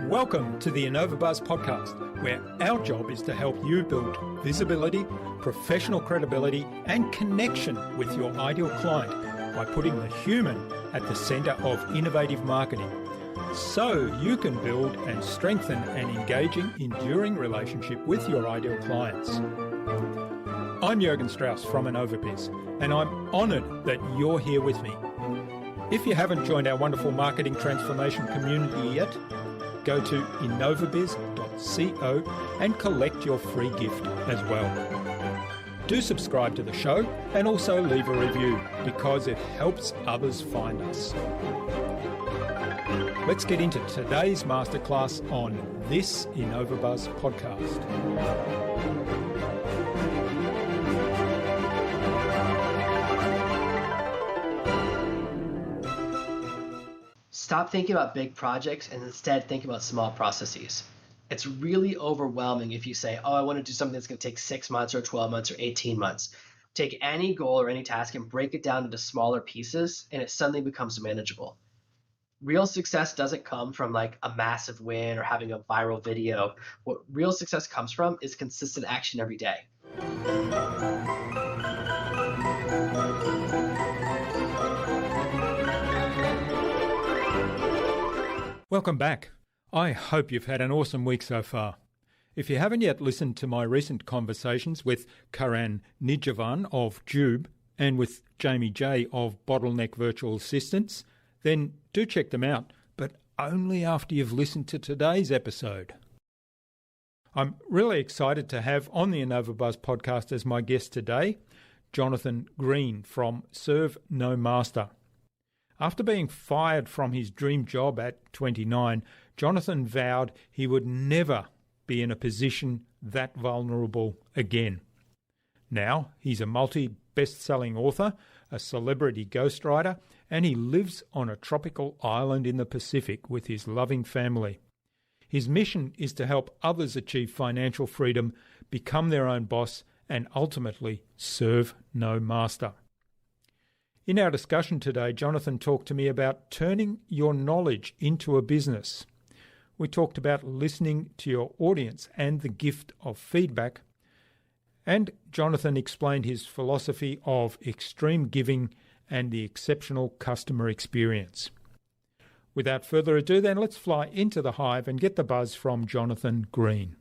Welcome to the InnovaBuzz podcast, where our job is to help you build visibility, professional credibility, and connection with your ideal client by putting the human at the center of innovative marketing, so you can build and strengthen an engaging, enduring relationship with your ideal clients. I'm Jürgen Strauss from InnovaBuzz, and I'm honored that you're here with me. If you haven't joined our wonderful marketing transformation community yet, go to innovabiz.co and collect your free gift as well. Do subscribe to the show and also leave a review because it helps others find us. Let's get into today's masterclass on this InnovaBuzz podcast. Stop thinking about big projects and instead think about small processes. It's really overwhelming if you say, oh, I want to do something that's going to take 6 months or 12 months or 18 months. Take any goal or any task and break it down into smaller pieces, and it suddenly becomes manageable. Real success doesn't come from like a massive win or having a viral video. What real success comes from is consistent action every day. Welcome back. I hope you've had an awesome week so far. If you haven't yet listened to my recent conversations with Karan Nijavan of Jube and with Jamie J of Bottleneck Virtual Assistants, then do check them out, but only after you've listened to today's episode. I'm really excited to have on the InnovaBuzz podcast as my guest today, Jonathan Green from Serve No Master. After being fired from his dream job at 29, Jonathan vowed he would never be in a position that vulnerable again. Now, he's a multi-bestselling author, a celebrity ghostwriter, and he lives on a tropical island in the Pacific with his loving family. His mission is to help others achieve financial freedom, become their own boss, and ultimately serve no master. In our discussion today, Jonathan talked to me about turning your knowledge into a business. We talked about listening to your audience and the gift of feedback. And Jonathan explained his philosophy of extreme giving and the exceptional customer experience. Without further ado, then, let's fly into the hive and get the buzz from Jonathan Green.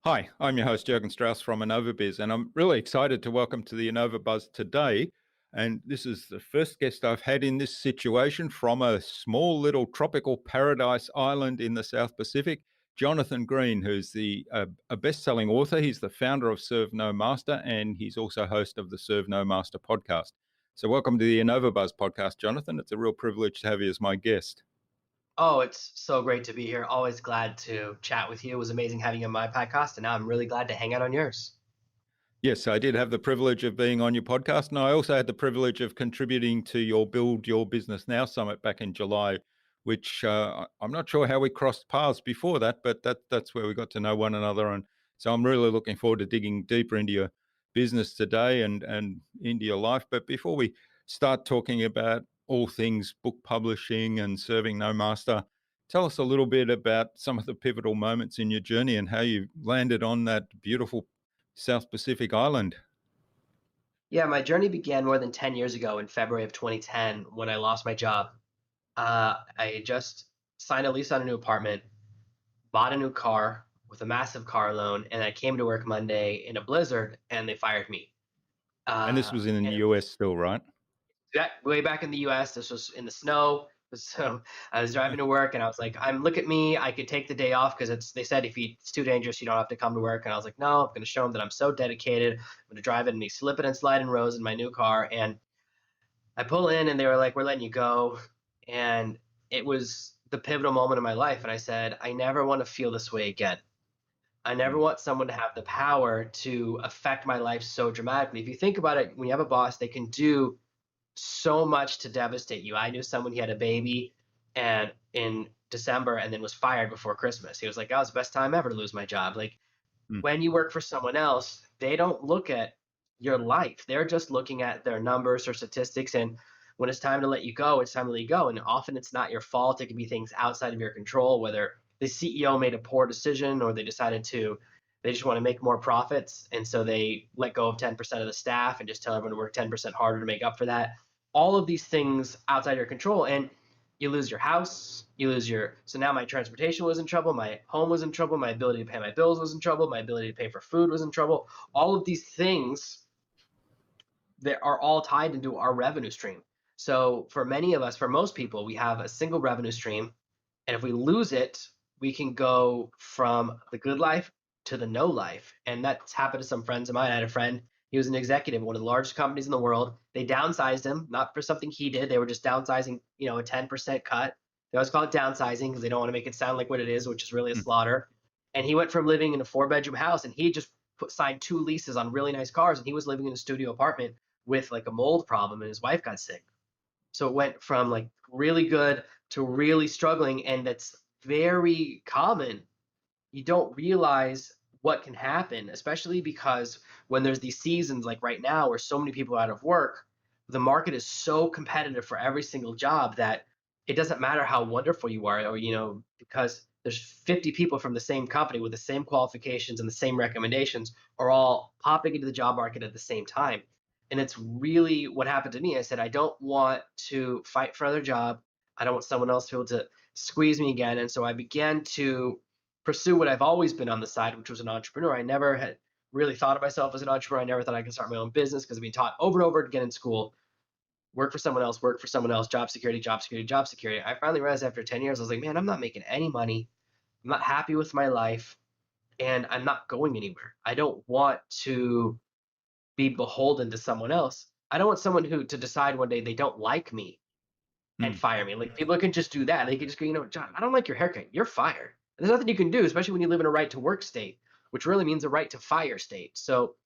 Hi, I'm your host, Jürgen Strauss from InnovaBuzz, and I'm really excited to welcome to the InnovaBuzz today. And this is the first guest I've had in this situation from a small little tropical paradise island in the South Pacific, Jonathan Green, who's a best-selling author. He's the founder of Serve No Master, and he's also host of the Serve No Master podcast. So welcome to the InnovaBuzz podcast, Jonathan. It's a real privilege to have you as my guest. Oh, it's so great to be here. Always glad to chat with you. It was amazing having you on my podcast, and now I'm really glad to hang out on yours. Yes, I did have the privilege of being on your podcast, and I also had the privilege of contributing to your Build Your Business Now Summit back in July, which I'm not sure how we crossed paths before that, but that's where we got to know one another. And so I'm really looking forward to digging deeper into your business today and into your life. But before we start talking about all things book publishing and serving no master, tell us a little bit about some of the pivotal moments in your journey and how you landed on that beautiful South Pacific island. Yeah, my journey began more than 10 years ago in February of 2010 when I lost my job. I just signed a lease on a new apartment, bought a new car with a massive car loan, and I came to work Monday in a blizzard and they fired me. And this was in the US still, right? Way back in the US, this was in the snow. So I was driving to work and I was like, look at me, I could take the day off because they said if it's too dangerous, you don't have to come to work. And I was like, no, I'm going to show them that I'm so dedicated. I'm going to drive it and be slipping and sliding roads in my new car. And I pull in and they were like, we're letting you go. And it was the pivotal moment in my life. And I said, I never want to feel this way again. I never want someone to have the power to affect my life so dramatically. If you think about it, when you have a boss, they can do so much to devastate you. I knew someone, he had a baby, and in December and then was fired before Christmas. He was like, that was the best time ever to lose my job. Like, Mm. when you work for someone else, they don't look at your life. They're just looking at their numbers or statistics. And when it's time to let you go, it's time to let you go. And often it's not your fault. It can be things outside of your control, whether the CEO made a poor decision or they just want to make more profits. And so they let go of 10% of the staff and just tell everyone to work 10% harder to make up for that. All of these things outside your control. And you lose your house, so now my transportation was in trouble, my home was in trouble, my ability to pay my bills was in trouble, my ability to pay for food was in trouble. All of these things that are all tied into our revenue stream. So for many of us, for most people, we have a single revenue stream, and if we lose it, we can go from the good life to the no life. And that's happened to some friends of mine. I had a friend, he was an executive, one of the largest companies in the world. They downsized him, not for something he did. They were just downsizing, a 10% cut. They always call it downsizing because they don't want to make it sound like what it is, which is really a Mm. slaughter. And he went from living in a 4-bedroom house, and he just signed 2 leases on really nice cars, and he was living in a studio apartment with like a mold problem, and his wife got sick. So it went from like really good to really struggling, and that's very common. You don't realize what can happen, especially because when there's these seasons like right now where so many people are out of work, the market is so competitive for every single job that it doesn't matter how wonderful you are, or because there's 50 people from the same company with the same qualifications and the same recommendations are all popping into the job market at the same time. And it's really what happened to me. I said, I don't want to fight for another job. I don't want someone else to be able to squeeze me again. And so I began to pursue what I've always been on the side, which was an entrepreneur. I never had really thought of myself as an entrepreneur. I never thought I could start my own business because I've been taught over and over again in school, work for someone else, job security, job security, job security. I finally realized after 10 years, I was like, man, I'm not making any money. I'm not happy with my life, and I'm not going anywhere. I don't want to be beholden to someone else. I don't want someone who to decide one day they don't like me and Mm. fire me. Like, people can just do that. They can just go, John, I don't like your haircut. You're fired. And there's nothing you can do, especially when you live in a right to work state, which really means a right to fire state. So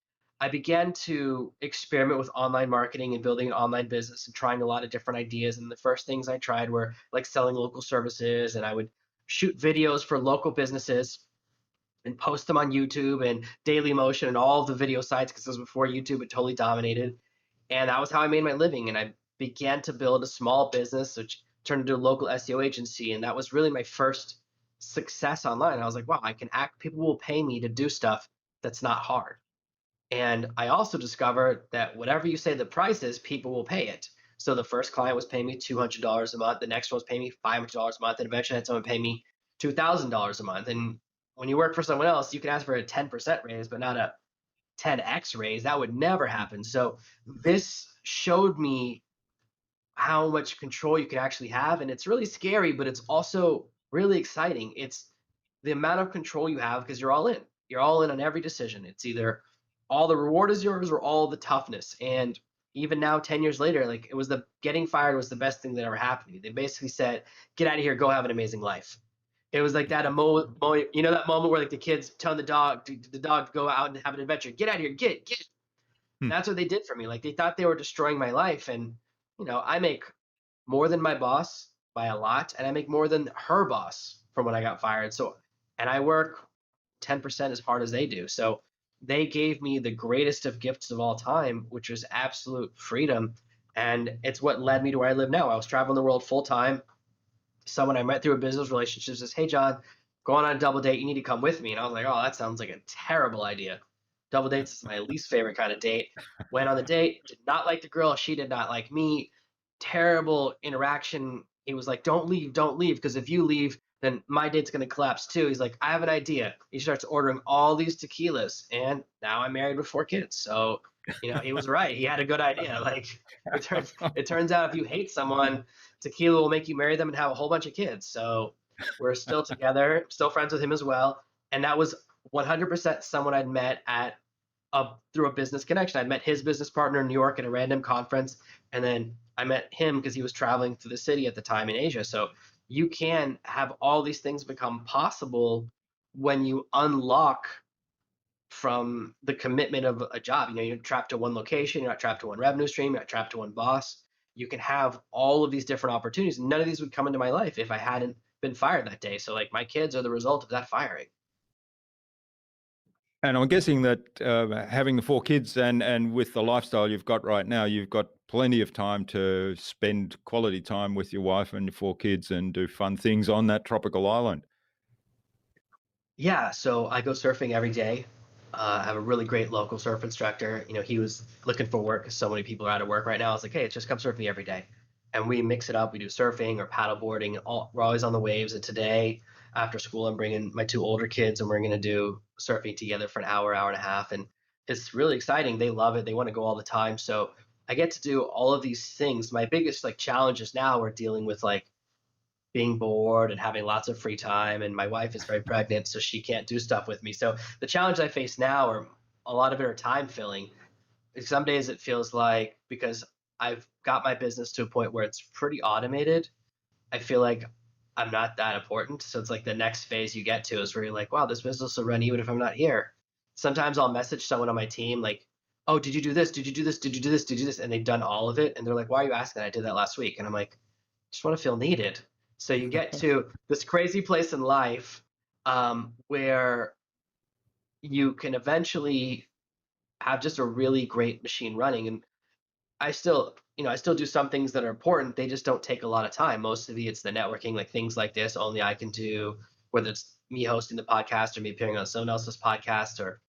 I began to experiment with online marketing and building an online business and trying a lot of different ideas. And the first things I tried were like selling local services, and I would shoot videos for local businesses and post them on YouTube and Dailymotion and all the video sites, because this was before YouTube had totally dominated. And that was how I made my living. And I began to build a small business, which turned into a local SEO agency. And that was really my first success online. I was like, wow, I can act, people will pay me to do stuff that's not hard. And I also discovered that whatever you say the price is, people will pay it. So the first client was paying me $200 a month. The next one was paying me $500 a month. And eventually I had someone pay me $2,000 a month. And when you work for someone else, you can ask for a 10% raise, but not a 10x raise. That would never happen. So this showed me how much control you can actually have. And it's really scary, but it's also really exciting. It's the amount of control you have because you're all in. You're all in on every decision. It's either all the reward is yours or all the toughness. And even now, 10 years later, like, it was the getting fired was the best thing that ever happened to me. They basically said, get out of here, go have an amazing life. It was like that that moment where like the kids telling the dog to go out and have an adventure. Get out of here, get. Mm. That's what they did for me. Like, they thought they were destroying my life, and I make more than my boss by a lot, and I make more than her boss from when I got fired. So, and I work 10% as hard as they do. So they gave me the greatest of gifts of all time, which was absolute freedom. And it's what led me to where I live now. I was traveling the world full time. Someone I met through a business relationship says, hey, John, going on a double date, you need to come with me. And I was like, oh, that sounds like a terrible idea. Double dates is my least favorite kind of date. Went on the date, did not like the girl. She did not like me. Terrible interaction. He was like, don't leave, because if you leave, then my date's going to collapse too. He's like, I have an idea. He starts ordering all these tequilas, and now I'm married with 4 kids. So, he was right. He had a good idea. Like, it turns out if you hate someone, tequila will make you marry them and have a whole bunch of kids. So we're still together, still friends with him as well. And that was 100% someone I'd met through a business connection. I met his business partner in New York at a random conference, and then I met him because he was traveling through the city at the time in Asia. So you can have all these things become possible when you unlock from the commitment of a job. You're trapped to one location, you're not trapped to one revenue stream, you're not trapped to one boss. You can have all of these different opportunities. None of these would come into my life if I hadn't been fired that day. So like my kids are the result of that firing. And I'm guessing that having the 4 kids and with the lifestyle you've got right now, you've got plenty of time to spend quality time with your wife and your 4 kids and do fun things on that tropical island. Yeah, so I go surfing every day. I have a really great local surf instructor. You know, he was looking for work because so many people are out of work right now. I was like, hey, just come surf me every day. And we mix it up. We do surfing or paddleboarding. We're always on the waves. And today, after school, I'm bringing my 2 older kids and we're going to do surfing together for an hour, hour and a half. And it's really exciting. They love it. They want to go all the time. So I get to do all of these things. My biggest like challenges now are dealing with like being bored and having lots of free time. And my wife is very pregnant, so she can't do stuff with me. So the challenge I face now are a lot of it are time filling. Some days it feels like because I've got my business to a point where it's pretty automated, I feel like I'm not that important. So it's like the next phase you get to is where you're like, wow, this business will run even if I'm not here. Sometimes I'll message someone on my team like, oh, did you do this? Did you do this? Did you do this? Did you do this? And they've done all of it. And they're like, why are you asking? I did that last week. And I'm like, just want to feel needed. So you get to this crazy place in life where you can eventually have just a really great machine running. And I still do some things that are important. They just don't take a lot of time. Most of it's the networking, like things like this, only I can do, whether it's me hosting the podcast or me appearing on someone else's podcast or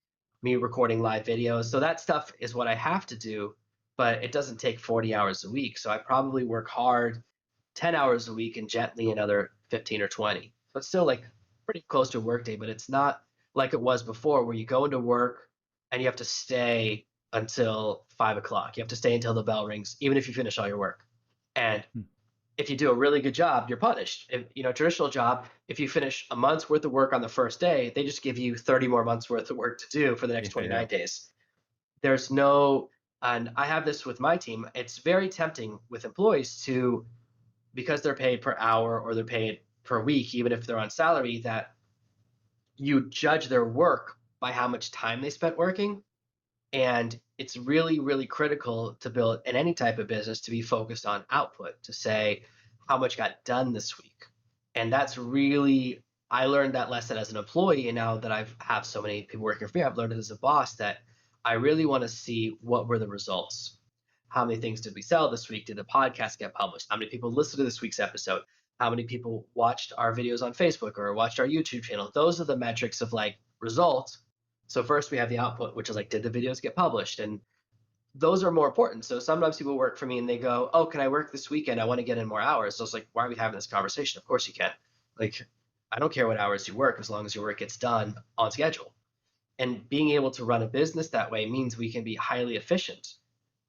me recording live videos. So that stuff is what I have to do, but it doesn't take 40 hours a week. So I probably work hard 10 hours a week and gently another 15 or 20. So it's still like pretty close to a work day, but it's not like it was before where you go into work and you have to stay until 5 o'clock. You have to stay until the bell rings, even if you finish all your work. And if you do a really good job, you're punished. If, you know, traditional job, if you finish a month's worth of work on the first day, they just give you 30 more months worth of work to do for the next 29 days. There's no, and I have this with my team, it's very tempting with employees to, because they're paid per hour or they're paid per week, even if they're on salary, that you judge their work by how much time they spent working. And it's really, really critical to build in any type of business to be focused on output, to say how much got done this week. And that's really, I learned that lesson as an employee. And now that I've have so many people working for me, I've learned it as a boss that I really want to see what were the results. How many things did we sell this week? Did the podcast get published? How many people listened to this week's episode? How many people watched our videos on Facebook or watched our YouTube channel? Those are the metrics of like results. So first we have the output, which is like, did the videos get published? And those are more important. So sometimes people work for me and they go, oh, can I work this weekend? I want to get in more hours. So it's like, why are we having this conversation? Of course you can. Like, I don't care what hours you work as long as your work gets done on schedule. And being able to run a business that way means we can be highly efficient,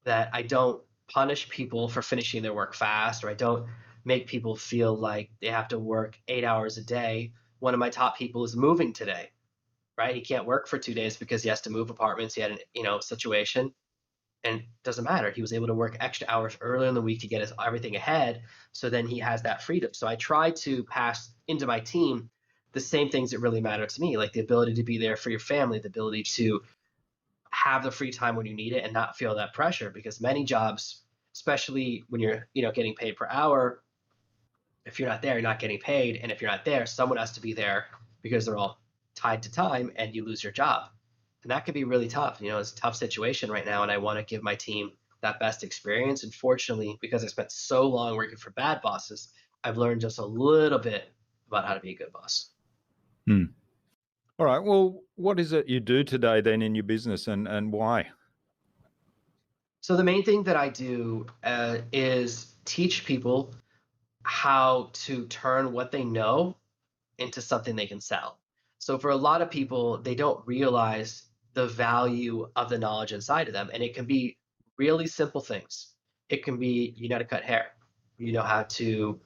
that I don't punish people for finishing their work fast, or I don't make people feel like they have to work 8 hours a day. One of my top people is moving today, right? He can't work for 2 days because he has to move apartments. He had an, situation, and it doesn't matter. He was able to work extra hours earlier in the week to get his everything ahead. So then he has that freedom. So I try to pass into my team the same things that really matter to me, like the ability to be there for your family, the ability to have the free time when you need it and not feel that pressure, because many jobs, especially when you're, getting paid per hour, if you're not there, you're not getting paid. And if you're not there, someone has to be there because they're all tied to time and you lose your job. And that could be really tough. It's a tough situation right now. And I want to give my team that best experience. And fortunately, because I spent so long working for bad bosses, I've learned just a little bit about how to be a good boss. All right. Well, what is it you do today then in your business and why? So the main thing that I do is teach people how to turn what they know into something they can sell. So for a lot of people, they don't realize the value of the knowledge inside of them. And it can be really simple things. It can be, you know how to cut hair, you know how to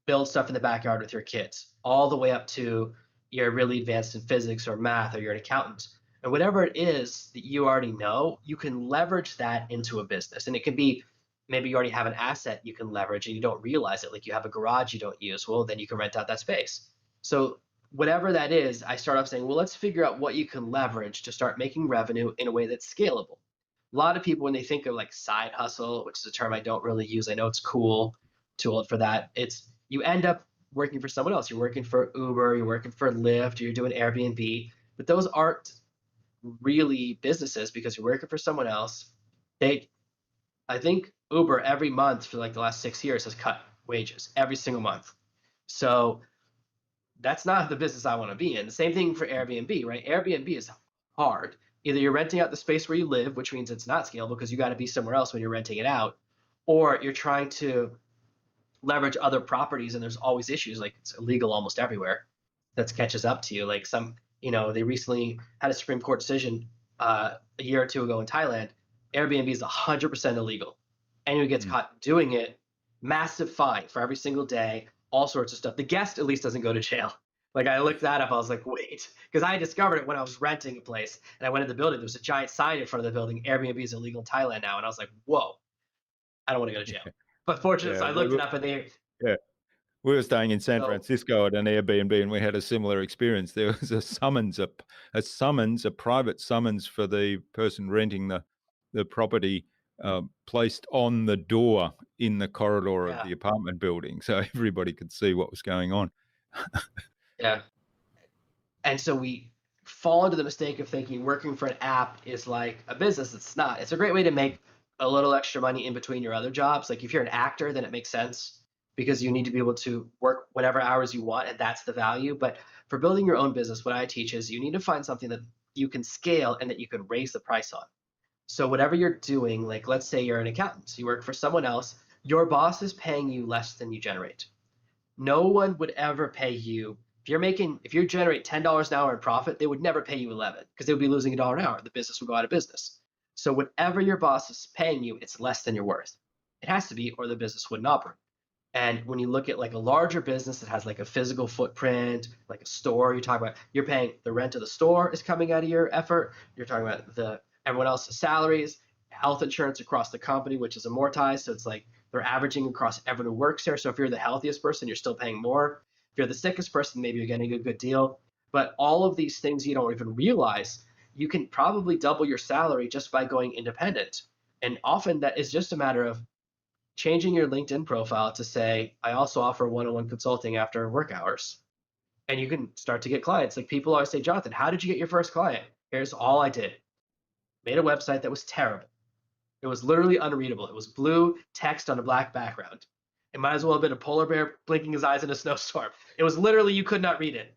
build stuff in the backyard with your kids, all the way up to you're really advanced in physics or math or you're an accountant. And whatever it is that you already know, you can leverage that into a business. And it can be, maybe you already have an asset you can leverage and you don't realize it. Like you have a garage you don't use. Well, then you can rent out that space. So whatever that is, I start off saying, well, let's figure out what you can leverage to start making revenue in a way that's scalable. A lot of people, when they think of like side hustle, which is a term I don't really use, I know it's cool, too old for that. It's, you end up working for someone else. You're working for Uber, you're working for Lyft, you're doing Airbnb, but those aren't really businesses because you're working for someone else. I think Uber every month for like the last 6 years has cut wages every single month. So that's not the business I want to be in. The same thing for Airbnb, right? Airbnb is hard. Either you're renting out the space where you live, which means it's not scalable because you got to be somewhere else when you're renting it out, or you're trying to leverage other properties and there's always issues. Like it's illegal almost everywhere. That catches up to you. Like they recently had a Supreme Court decision a year or two ago in Thailand. Airbnb is 100% illegal. Anyone who gets caught doing it, massive fine for every single day, all sorts of stuff. The guest at least doesn't go to jail. Like I looked that up, I was like, wait, because I discovered it when I was renting a place and I went in the building. There was a giant sign in front of the building, Airbnb is illegal in Thailand now. And I was like, whoa, I don't want to go to jail. But fortunately, so I looked it up and yeah. We were staying in San So- Francisco at an Airbnb, and we had a similar experience. There was a private summons for the person renting the property placed on the door in the corridor of the apartment building, so everybody could see what was going on. Yeah. And so we fall into the mistake of thinking working for an app is like a business. It's not. It's a great way to make a little extra money in between your other jobs. Like if you're an actor, then it makes sense because you need to be able to work whatever hours you want, and that's the value. But for building your own business, what I teach is you need to find something that you can scale and that you can raise the price on. So whatever you're doing, like let's say you're an accountant, so you work for someone else, your boss is paying you less than you generate. No one would ever pay you. If you generate $10 an hour in profit, they would never pay you 11 because they would be losing $1 an hour. The business would go out of business. So whatever your boss is paying you, it's less than you're worth. It has to be, or the business wouldn't operate. And when you look at like a larger business that has like a physical footprint, like a store, you're paying the rent of the store is coming out of your effort. You're talking about everyone else's salaries, health insurance across the company, which is amortized. So it's like they're averaging across everyone who works there. So if you're the healthiest person, you're still paying more. If you're the sickest person, maybe you're getting a good deal. But all of these things you don't even realize, you can probably double your salary just by going independent. And often that is just a matter of changing your LinkedIn profile to say, I also offer one-on-one consulting after work hours. And you can start to get clients. Like people always say, Jonathan, how did you get your first client? Here's all I did. Made a website that was terrible. It was literally unreadable. It was blue text on a black background. It might as well have been a polar bear blinking his eyes in a snowstorm. It was literally, you could not read it.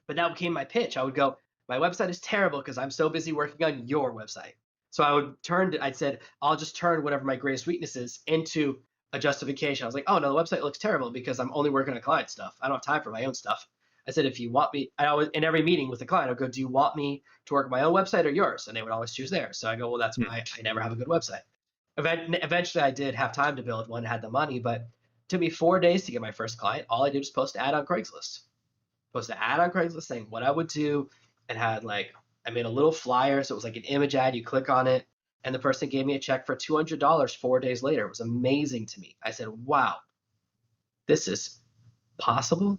But that became my pitch. I would go, my website is terrible because I'm so busy working on your website. So I said, I'll just turn whatever my greatest weakness is into a justification. I was like, oh no, the website looks terrible because I'm only working on client stuff. I don't have time for my own stuff. I said, if you want me, I always, in every meeting with the client, I'll go, do you want me to work my own website or yours? And they would always choose theirs. So I go, well, that's why I never have a good website. Eventually I did have time to build one, had the money, but it took me 4 days to get my first client. All I did was post an ad on Craigslist. Post an ad on Craigslist saying what I would do, and I made a little flyer. So it was like an image ad, you click on it, and the person gave me a check for $200 4 days later. It was amazing to me. I said, wow, this is possible.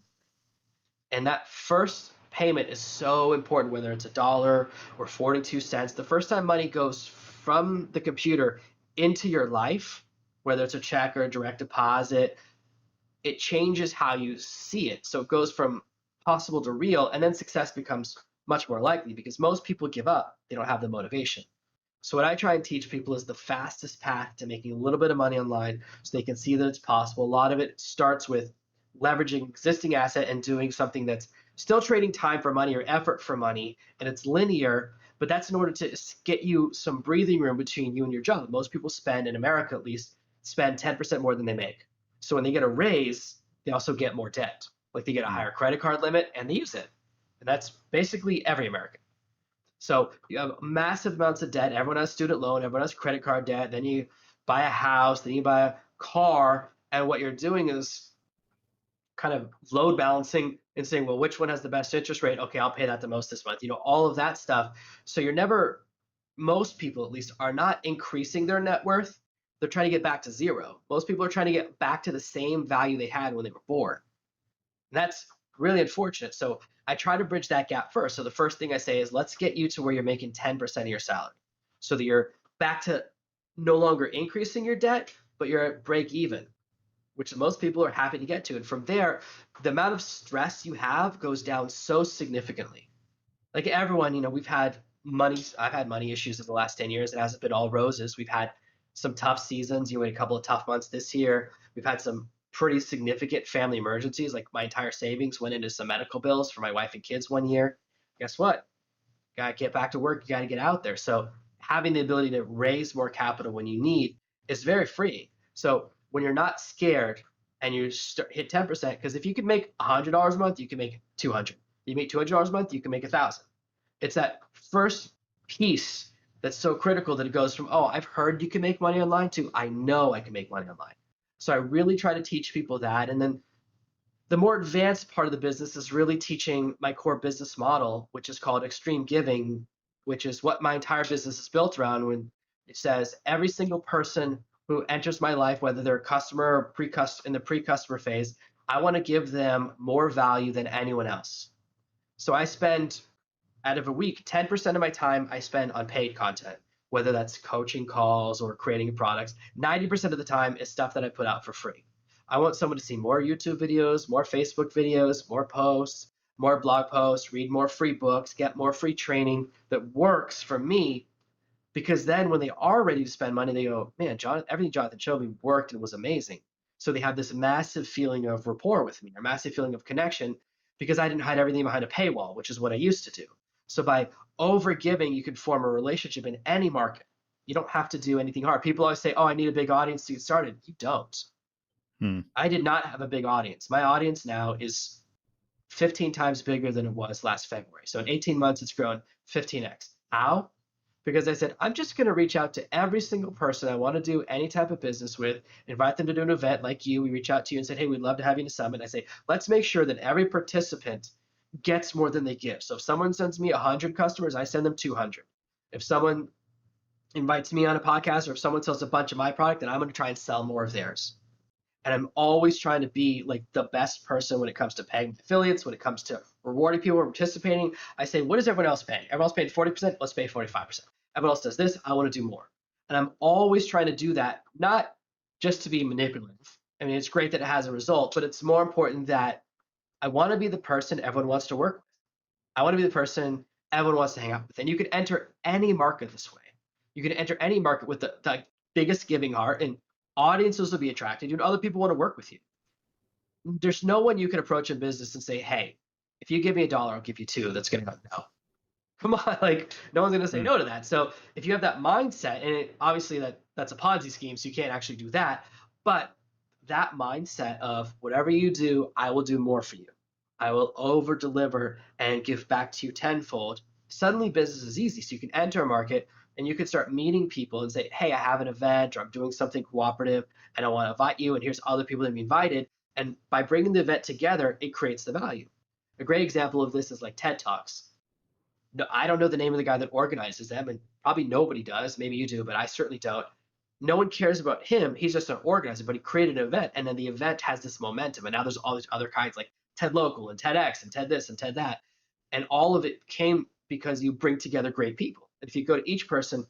And that first payment is so important, whether it's $1 or 42 cents. The first time money goes from the computer into your life, whether it's a check or a direct deposit, it changes how you see it. So it goes from possible to real, and then success becomes much more likely because most people give up. They don't have the motivation. So what I try and teach people is the fastest path to making a little bit of money online so they can see that it's possible. A lot of it starts with leveraging existing asset and doing something that's still trading time for money or effort for money, and it's linear, but that's in order to get you some breathing room between you and your job. Most people spend, in America at least, spend 10% more than they make. So when they get a raise, they also get more debt. Like they get a higher credit card limit and they use it. And that's basically every American. So you have massive amounts of debt. Everyone has student loan, everyone has credit card debt. Then you buy a house, then you buy a car. And what you're doing is kind of load balancing and saying, well, which one has the best interest rate? Okay, I'll pay that the most this month. All of that stuff. So most people at least are not increasing their net worth. They're trying to get back to zero. Most people are trying to get back to the same value they had when they were born. And that's really unfortunate. So I try to bridge that gap first. So the first thing I say is, let's get you to where you're making 10% of your salary so that you're back to no longer increasing your debt, but you're at break even. which most people are happy to get to. And from there, the amount of stress you have goes down so significantly. Like everyone, I've had money issues in the last 10 years. It hasn't been all roses. We've had some tough seasons. We had a couple of tough months this year. We've had some pretty significant family emergencies. Like my entire savings went into some medical bills for my wife and kids one year. Guess what? Got to get back to work. You got to get out there. So having the ability to raise more capital when you need is very freeing. So when you're not scared and you hit 10%, because if you can make $100 a month, you can make 200. You make $200 a month, you can make 1,000. It's that first piece that's so critical that it goes from, oh, I've heard you can make money online to I know I can make money online. So I really try to teach people that. And then the more advanced part of the business is really teaching my core business model, which is called extreme giving, which is what my entire business is built around. When it says every single person who enters my life, whether they're a customer or in the pre-customer phase, I want to give them more value than anyone else. So I spend, out of a week, 10% of my time I spend on paid content, whether that's coaching calls or creating products. 90% of the time is stuff that I put out for free. I want someone to see more YouTube videos, more Facebook videos, more posts, more blog posts, read more free books, get more free training that works for me. Because then when they are ready to spend money, they go, man, everything Jonathan showed me worked and was amazing. So they have this massive feeling of rapport with me, a massive feeling of connection, because I didn't hide everything behind a paywall, which is what I used to do. So by over giving, you can form a relationship in any market. You don't have to do anything hard. People always say, oh, I need a big audience to get started. You don't. I did not have a big audience. My audience now is 15 times bigger than it was last February. So in 18 months, it's grown 15x. How? Because I said, I'm just going to reach out to every single person I want to do any type of business with, invite them to do an event like you. We reach out to you and said, hey, we'd love to have you in a summit. And I say, let's make sure that every participant gets more than they give. So if someone sends me 100 customers, I send them 200. If someone invites me on a podcast or if someone sells a bunch of my product, then I'm going to try and sell more of theirs. And I'm always trying to be like the best person when it comes to paying affiliates, when it comes to rewarding people for participating. I say, what is everyone else paying? Everyone else paying 40%, let's pay 45%. Everyone else does this, I want to do more. And I'm always trying to do that, not just to be manipulative. I mean, it's great that it has a result, but it's more important that I want to be the person everyone wants to work with. I want to be the person everyone wants to hang out with. And you can enter any market this way. You can enter any market with the biggest giving heart, and audiences will be attracted to you, and other people want to work with you. There's no one you can approach in business and say, hey, if you give me $1, I'll give you $2. That's going to go, no. Come on, like no one's going to say no to that. So if you have that mindset, and obviously that's a Ponzi scheme, so you can't actually do that, but that mindset of whatever you do, I will do more for you. I will over deliver and give back to you tenfold. Suddenly business is easy. So you can enter a market and you can start meeting people and say, hey, I have an event or I'm doing something cooperative and I want to invite you, and here's other people that be invited. And by bringing the event together, it creates the value. A great example of this is like TED Talks. No, I don't know the name of the guy that organizes them, and probably nobody does. Maybe you do, but I certainly don't. No one cares about him. He's just an organizer, but he created an event, and then the event has this momentum. And now there's all these other kinds like TED Local and TEDx and TED this and TED that. And all of it came because you bring together great people. And if you go to each person,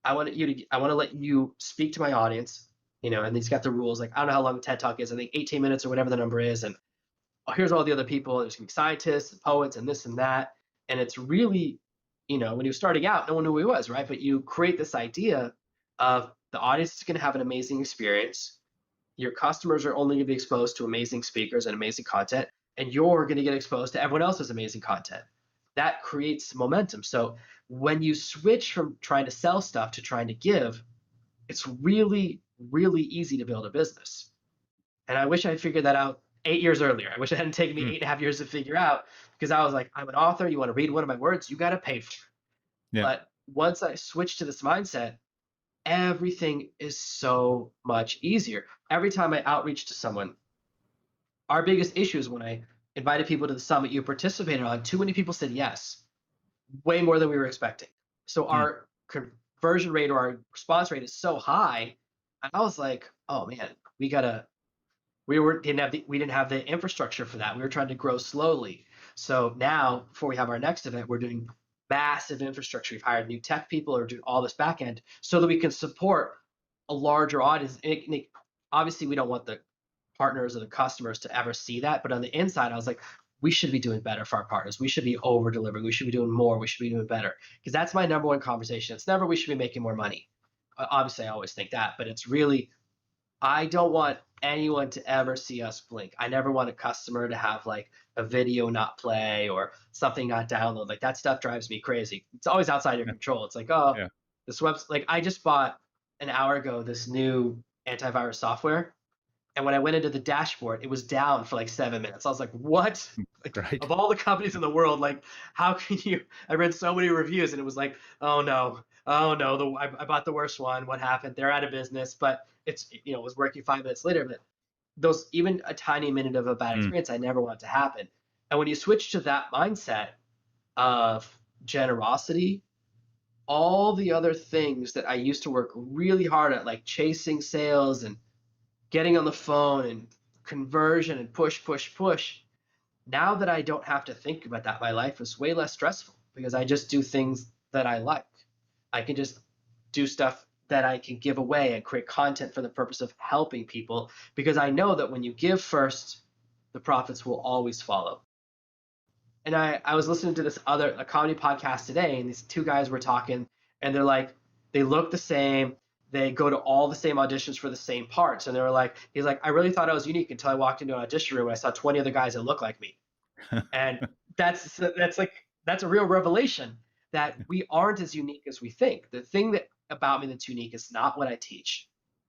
I want to let you speak to my audience, and he's got the rules. Like, I don't know how long the TED Talk is. I think 18 minutes or whatever the number is. And here's all the other people. There's going to be scientists and poets and this and that. And it's really, when he was starting out, no one knew who he was, right? But you create this idea of the audience is going to have an amazing experience. Your customers are only going to be exposed to amazing speakers and amazing content, and you're going to get exposed to everyone else's amazing content. That creates momentum. So when you switch from trying to sell stuff to trying to give, it's really, really easy to build a business. And I wish I figured that out 8 years earlier. I wish it hadn't taken me 8.5 years to figure out, because I was like, I'm an author. You want to read one of my words? You got to pay for it. Yeah. But once I switched to this mindset, everything is so much easier. Every time I outreach to someone, our biggest issue is when I invited people to the summit you participated on, too many people said yes, way more than we were expecting. So our conversion rate or our response rate is so high. I was like, oh man, we didn't have the infrastructure for that. We were trying to grow slowly. So now, before we have our next event, we're doing massive infrastructure. We've hired new tech people or doing all this back end so that we can support a larger audience. And obviously, we don't want the partners or the customers to ever see that. But on the inside, I was like, we should be doing better for our partners. We should be over delivering. We should be doing more. We should be doing better. Because that's my number one conversation. It's never we should be making more money. Obviously, I always think that, but it's really, I don't want anyone to ever see us blink. I never want a customer to have like a video not play or something not download. Like that stuff drives me crazy. It's always outside your control. It's like, oh, Yeah. this website, like I just bought an hour ago this new antivirus software. And when I went into the dashboard, it was down for like 7 minutes. I was like, what? Like, Great. of all the companies in the world, like, how can you? I read so many reviews and it was like, oh no, I bought the worst one. What happened? They're out of business. But it's, it was working 5 minutes later. But those, even a tiny minute of a bad experience, I never want it to happen. And when you switch to that mindset of generosity, all the other things that I used to work really hard at, like chasing sales and getting on the phone and conversion and push, push, push. Now that I don't have to think about that, my life is way less stressful because I just do things that I like. I can just do stuff that I can give away and create content for the purpose of helping people because I know that when you give first, the profits will always follow. And I was listening to a comedy podcast today, and these two guys were talking, and they're like, they look the same. They go to all the same auditions for the same parts. And they were like, he's like, I really thought I was unique until I walked into an audition room and I saw 20 other guys that look like me. And that's a real revelation that we aren't as unique as we think. The thing that about me that's unique is not what I teach.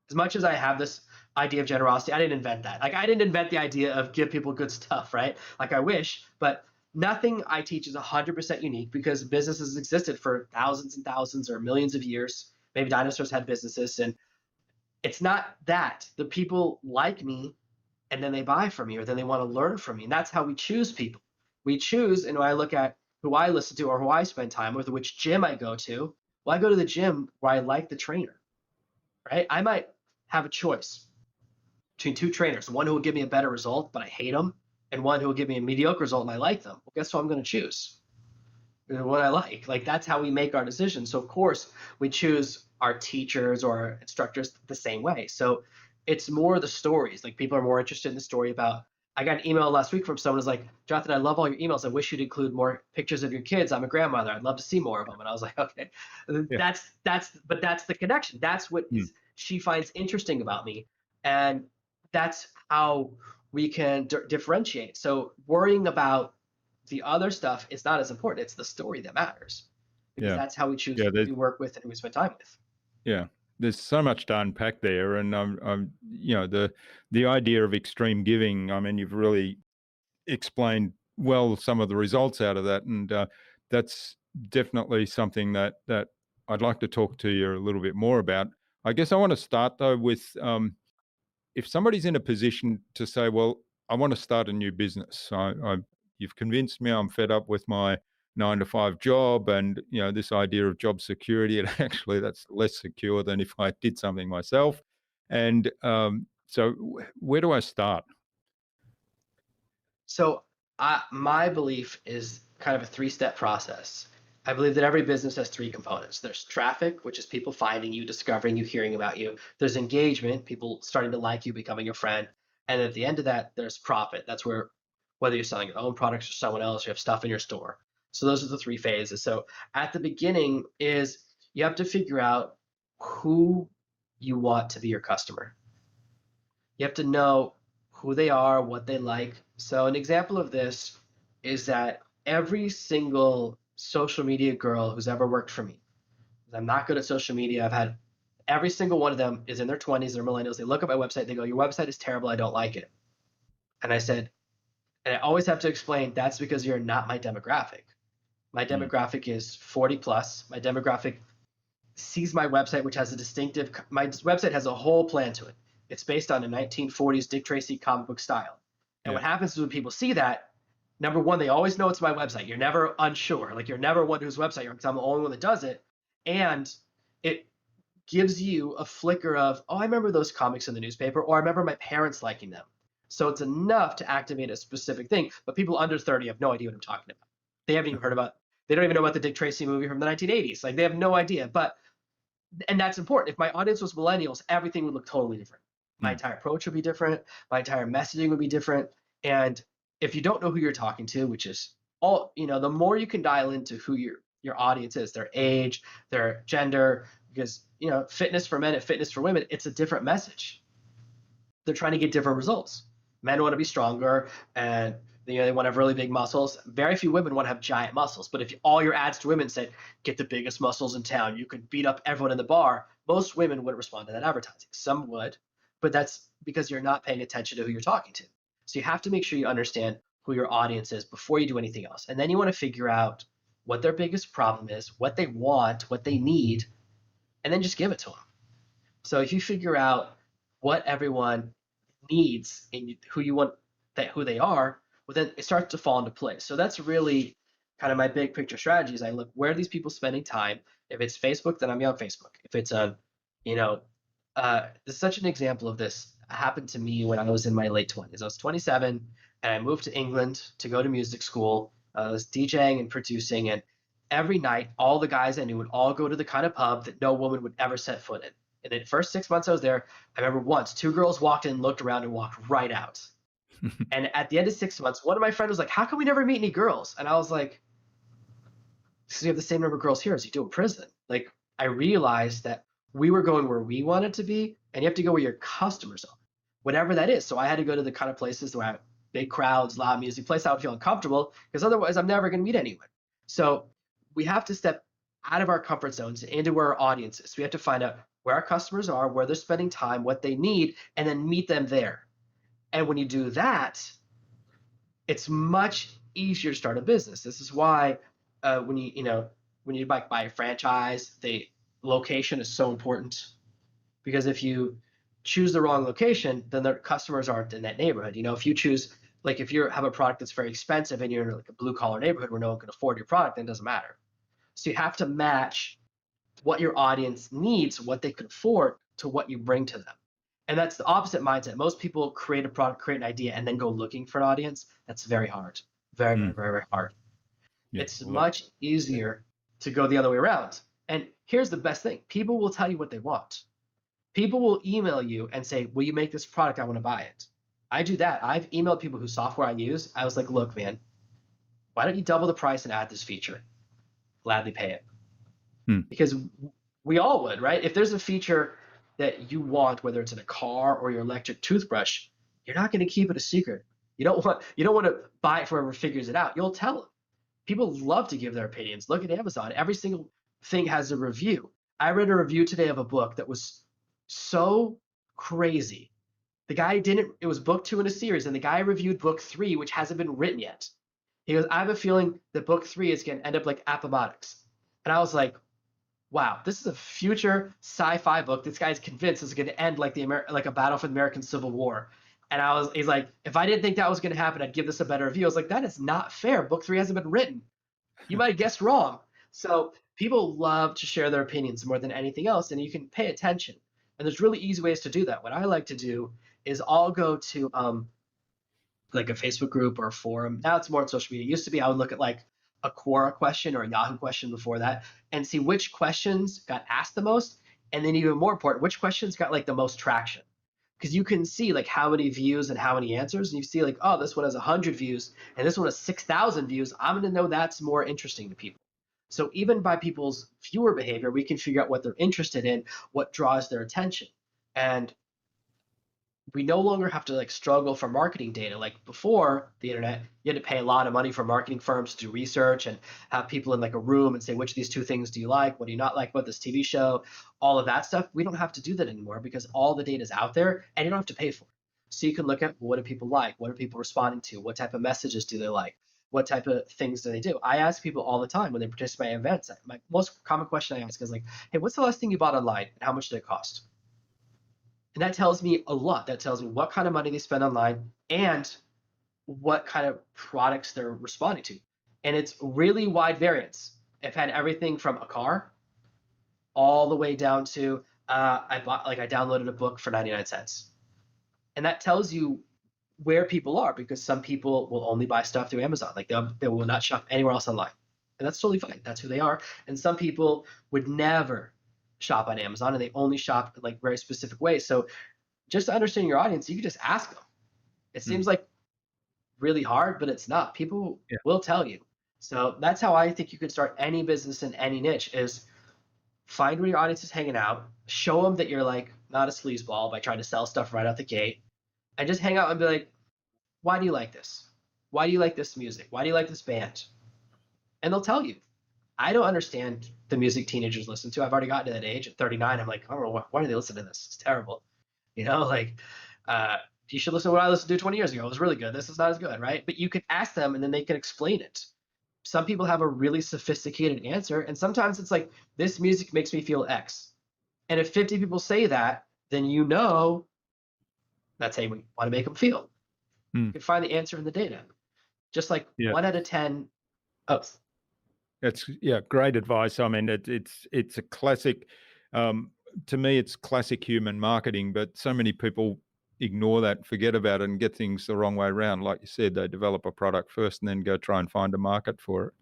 As much as I have this idea of generosity, I didn't invent that. Like I didn't invent the idea of give people good stuff, right? Like I wish, but nothing I teach is 100% unique because businesses existed for thousands and thousands or millions of years. Maybe dinosaurs had businesses, and it's not that. The people like me, and then they buy from me, or then they want to learn from me, and that's how we choose people. We choose, and when I look at who I listen to or who I spend time with, or which gym I go to, well, I go to the gym where I like the trainer, right? I might have a choice between two trainers, one who will give me a better result, but I hate them, and one who will give me a mediocre result, and I like them. Well, guess what I'm going to choose? What I like. Like that's how we make our decisions. So of course we choose our teachers or instructors the same way. So it's more the stories. Like people are more interested in the story about. I got an email last week from someone who's like, Jonathan, I love all your emails. I wish you'd include more pictures of your kids. I'm a grandmother. I'd love to see more of them. And I was like, okay, Yeah. that's the connection. That's what she finds interesting about me, and that's how we can differentiate. So worrying about the other stuff is not as important. It's the story that matters because that's how we choose who we work with and who we spend time with. Yeah, there's so much to unpack there, and the idea of extreme giving. I mean, you've really explained well some of the results out of that, and that's definitely something that I'd like to talk to you a little bit more about. I guess I want to start though with if somebody's in a position to say, well, I want to start a new business. You've convinced me I'm fed up with my 9-to-5 job and, this idea of job security. And actually that's less secure than if I did something myself. And so where do I start? So my belief is kind of a 3-step process. I believe that every business has 3 components. There's traffic, which is people finding you, discovering you, hearing about you. There's engagement, people starting to like you, becoming your friend. And at the end of that, there's profit. That's where, whether you're selling your own products or someone else, you have stuff in your store. So those are the 3 phases. So at the beginning is you have to figure out who you want to be your customer. You have to know who they are, what they like. So an example of this is that every single social media girl who's ever worked for me, I'm not good at social media. I've had every single one of them is in their 20s, they're millennials. They look at my website, they go, your website is terrible, I don't like it. And I said, and I always have to explain, that's because you're not my demographic. My demographic is 40 plus. My demographic sees my website, which has my website has a whole plan to it. It's based on a 1940s Dick Tracy comic book style. And what happens is when people see that, number one, they always know it's my website. You're never unsure. Like you're never wondering whose website you're on because I'm the only one that does it. And it gives you a flicker of, oh, I remember those comics in the newspaper, or I remember my parents liking them. So it's enough to activate a specific thing. But people under 30 have no idea what I'm talking about. They haven't even heard about, they don't even know about the Dick Tracy movie from the 1980s. Like they have no idea. And that's important. If my audience was millennials, everything would look totally different. My entire approach would be different. My entire messaging would be different. And if you don't know who you're talking to, which is all, the more you can dial into who your audience is, their age, their gender, because fitness for men and fitness for women, it's a different message. They're trying to get different results. Men want to be stronger and they want to have really big muscles. Very few women want to have giant muscles. But if all your ads to women said, get the biggest muscles in town, you could beat up everyone in the bar, most women wouldn't respond to that advertising. Some would, but that's because you're not paying attention to who you're talking to. So you have to make sure you understand who your audience is before you do anything else. And then you want to figure out what their biggest problem is, what they want, what they need, and then just give it to them. So if you figure out what everyone needs and who you want, who they are, well, then it starts to fall into place. So that's really kind of my big picture strategy is I look, where are these people spending time? If it's Facebook, then I'm on Facebook. If it's this is such an example of this. It happened to me when I was in my late 20s. I was 27 and I moved to England to go to music school. I was DJing and producing, and every night, all the guys I knew would all go to the kind of pub that no woman would ever set foot in. In the first 6 months I was there, I remember once 2 girls walked in, looked around, and walked right out. And at the end of 6 months, one of my friends was like, how come we never meet any girls? And I was like, because you have the same number of girls here as you do in prison. Like, I realized that we were going where we wanted to be, and you have to go where your customers are, whatever that is. So I had to go to the kind of places where I have big crowds, loud music, place I would feel uncomfortable, because otherwise I'm never going to meet anyone. So we have to step out of our comfort zones into where our audience is. We have to find out where our customers are, where they're spending time, what they need, and then meet them there. And when you do that, it's much easier to start a business. This is why when you buy a franchise, the location is so important, because if you choose the wrong location, then the customers aren't in that neighborhood. If you choose, like if you have a product that's very expensive and you're in like a blue collar neighborhood where no one can afford your product, then it doesn't matter. So you have to match what your audience needs, what they can afford, to what you bring to them. And that's the opposite mindset. Most people create a product, create an idea, and then go looking for an audience. That's very hard. Very, very, very, very hard. Yeah, it's much easier to go the other way around. And here's the best thing. People will tell you what they want. People will email you and say, will you make this product? I want to buy it. I do that. I've emailed people whose software I use. I was like, look, man, why don't you double the price and add this feature? Gladly pay it. Because we all would, right? If there's a feature that you want, whether it's in a car or your electric toothbrush, you're not going to keep it a secret. You don't want to buy it for whoever figures it out. You'll tell them. People love to give their opinions. Look at Amazon. Every single thing has a review. I read a review today of a book that was so crazy. It was book 2 in a series, and the guy reviewed book 3, which hasn't been written yet. He goes, I have a feeling that book 3 is going to end up like Appomattox. And I was like, wow, this is a future sci-fi book. This guy's convinced it's going to end like like a battle for the American Civil War. And he's like, if I didn't think that was going to happen, I'd give this a better review. I was like, that is not fair. Book 3 hasn't been written. You might have guessed wrong. So people love to share their opinions more than anything else, and you can pay attention. And there's really easy ways to do that. What I like to do is I'll go to like a Facebook group or a forum. Now it's more on social media. It used to be I would look at like a Quora question or a Yahoo question before that and see which questions got asked the most, and then even more important, which questions got like the most traction. Because you can see like how many views and how many answers, and you see like, oh, this one has 100 views and this one has 6,000 views. I'm going to know that's more interesting to people. So even by people's viewer behavior, we can figure out what they're interested in, what draws their attention. And we no longer have to like struggle for marketing data. Like before the internet, you had to pay a lot of money for marketing firms to do research and have people in like a room and say, which of these 2 things do you like? What do you not like about this TV show? All of that stuff. We don't have to do that anymore because all the data is out there and you don't have to pay for it. So you can look at what do people like? What are people responding to? What type of messages do they like? What type of things do they do? I ask people all the time when they participate in events. My most common question I ask is like, hey, what's the last thing you bought online and how much did it cost? And that tells me a lot. That tells me what kind of money they spend online and what kind of products they're responding to. And it's really wide variance. I've had everything from a car all the way down to I downloaded a book for 99 cents. And that tells you where people are, because some people will only buy stuff through Amazon. Like they will not shop anywhere else online. And that's totally fine. That's who they are. And some people would never shop on Amazon and they only shop in like very specific ways. So just to understand your audience, you can just ask them. It Mm. seems like really hard, but it's not. People Yeah. will tell you. So that's how I think you can start any business in any niche is find where your audience is hanging out, show them that you're like not a sleazeball by trying to sell stuff right out the gate, and just hang out and be like, why do you like this? Why do you like this music? Why do you like this band? And they'll tell you. I don't understand the music teenagers listen to. I've already gotten to that age at 39. I'm like, I don't know, why do they listen to this? It's terrible. You know, like, uh, you should listen to what I listened to 20 years ago. It was really good. This is not as good, right? But you can ask them and then they can explain it. Some people have a really sophisticated answer, and sometimes it's like, this music makes me feel X. And if 50 people say that, then you know that's how you want to make them feel. You Mm. can find the answer in the data. Just like Yeah. 1 out of 10. Oh, That's great advice. I mean, it's a classic. To me, it's classic human marketing, but so many people ignore that, forget about it, and get things the wrong way around. Like you said, they develop a product first and then go try and find a market for it.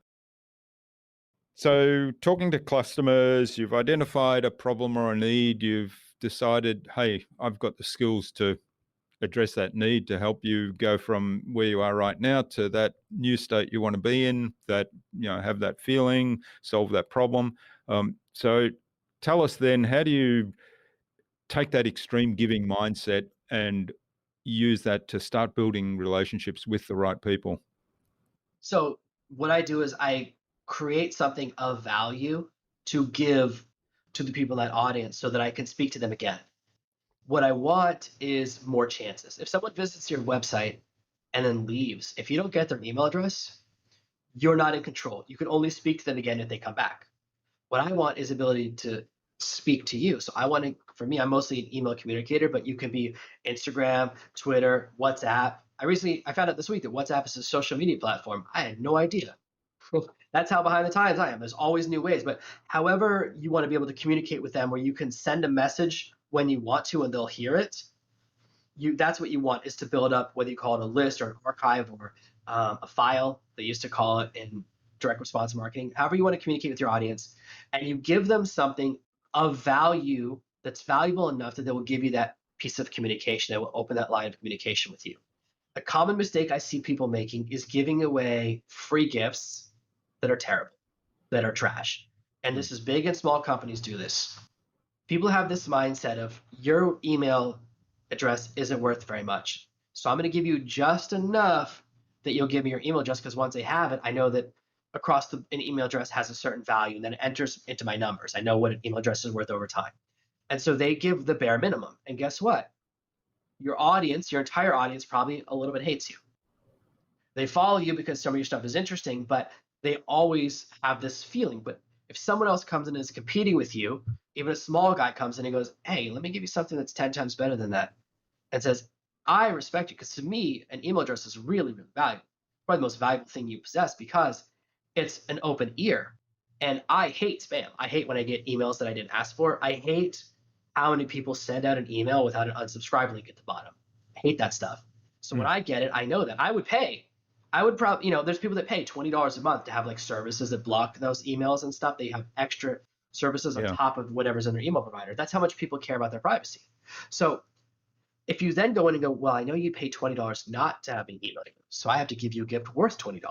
So, talking to customers, you've identified a problem or a need. You've decided, hey, I've got the skills to address that need to help you go from where you are right now to that new state you want to be in, that, have that feeling, solve that problem. So tell us then, how do you take that extreme giving mindset and use that to start building relationships with the right people? so what I do is I create something of value to give to the people in that audience so that I can speak to them again. What I want is more chances. If someone visits your website and then leaves, if you don't get their email address, you're not in control. You can only speak to them again if they come back. What I want is ability to speak to you. So I want to, for me, I'm mostly an email communicator, but you can be Instagram, Twitter, WhatsApp. I found out this week that WhatsApp is a social media platform. I had no idea. That's how behind the times I am. There's always new ways, but however you want to be able to communicate with them, where you can send a message when you want to and they'll hear it. That's what you want, is to build up, whether you call it a list or an archive or a file. They used to call it in direct response marketing. However you want to communicate with your audience, and you give them something of value that's valuable enough that they will give you that piece of communication, that will open that line of communication with you. A common mistake I see people making is giving away free gifts that are terrible, that are trash. And this is big and small companies do this. People have this mindset of your email address isn't worth very much. So I'm going to give you just enough that you'll give me your email address, because once they have it, I know that an email address has a certain value and then it enters into my numbers. I know what an email address is worth over time. And so they give the bare minimum. And guess what? Your audience, your entire audience, probably a little bit hates you. They follow you because some of your stuff is interesting, but they always have this feeling. But if someone else comes in and is competing with you, even a small guy comes in and goes, hey, let me give you something that's 10 times better than that, and says, I respect you, because to me, an email address is really, really valuable. Probably the most valuable thing you possess, because it's an open ear. And I hate spam. I hate when I get emails that I didn't ask for. I hate how many people send out an email without an unsubscribe link at the bottom. I hate that stuff. So when I get it, I know that I would pay. I would probably, there's people that pay $20 a month to have like services that block those emails and stuff. They have extra services on top of whatever's in their email provider. That's how much people care about their privacy. So if you then go in and go, well, I know you pay $20 not to have an email, so I have to give you a gift worth $20.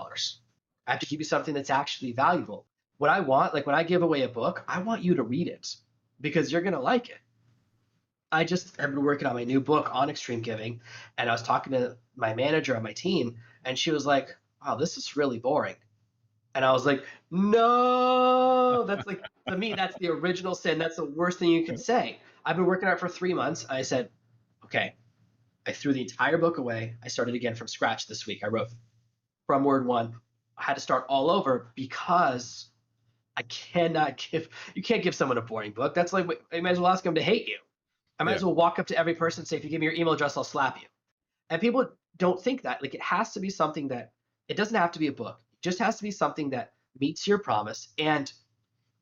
I have to give you something that's actually valuable. What I want, like when I give away a book, I want you to read it because you're going to like it. I just have been working on my new book on extreme giving, and I was talking to my manager on my team, and she was like, wow, this is really boring. And I was like, no, that's like, to me, that's the original sin. That's the worst thing you can say. I've been working on it for 3 months. I said, okay, I threw the entire book away. I started again from scratch this week. I wrote from word one. I had to start all over because I cannot you can't give someone a boring book. That's like, I might as well ask them to hate you. I might as well walk up to every person and say, if you give me your email address, I'll slap you. And people don't think that. Like, it has to be something that, it doesn't have to be a book. It just has to be something that meets your promise and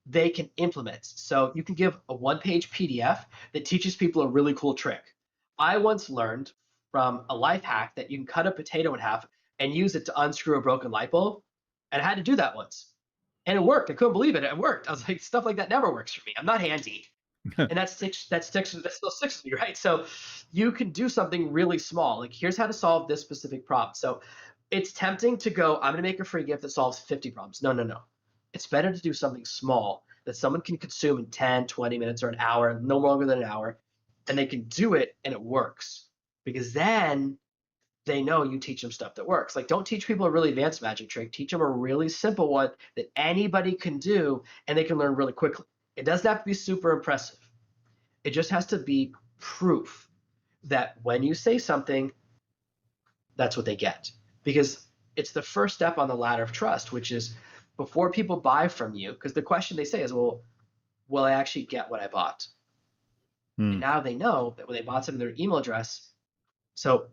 they can implement. So you can give a one-page PDF that teaches people a really cool trick. I once learned from a life hack that you can cut a potato in half and use it to unscrew a broken light bulb. And I had to do that once. And it worked. I couldn't believe it. It worked. I was like, stuff like that never works for me. I'm not handy. And that still sticks with me, right? So you can do something really small. Like, here's how to solve this specific problem. So it's tempting to go, I'm going to make a free gift that solves 50 problems. No, no, no. It's better to do something small that someone can consume in 10, 20 minutes or an hour, no longer than an hour, and they can do it and it works. Because then they know you teach them stuff that works. Like, don't teach people a really advanced magic trick. Teach them a really simple one that anybody can do and they can learn really quickly. It doesn't have to be super impressive. It just has to be proof that when you say something, that's what they get. Because it's the first step on the ladder of trust, which is before people buy from you, because the question they say is, well, will I actually get what I bought? And Mm. now they know that when they bought something, their email address. So,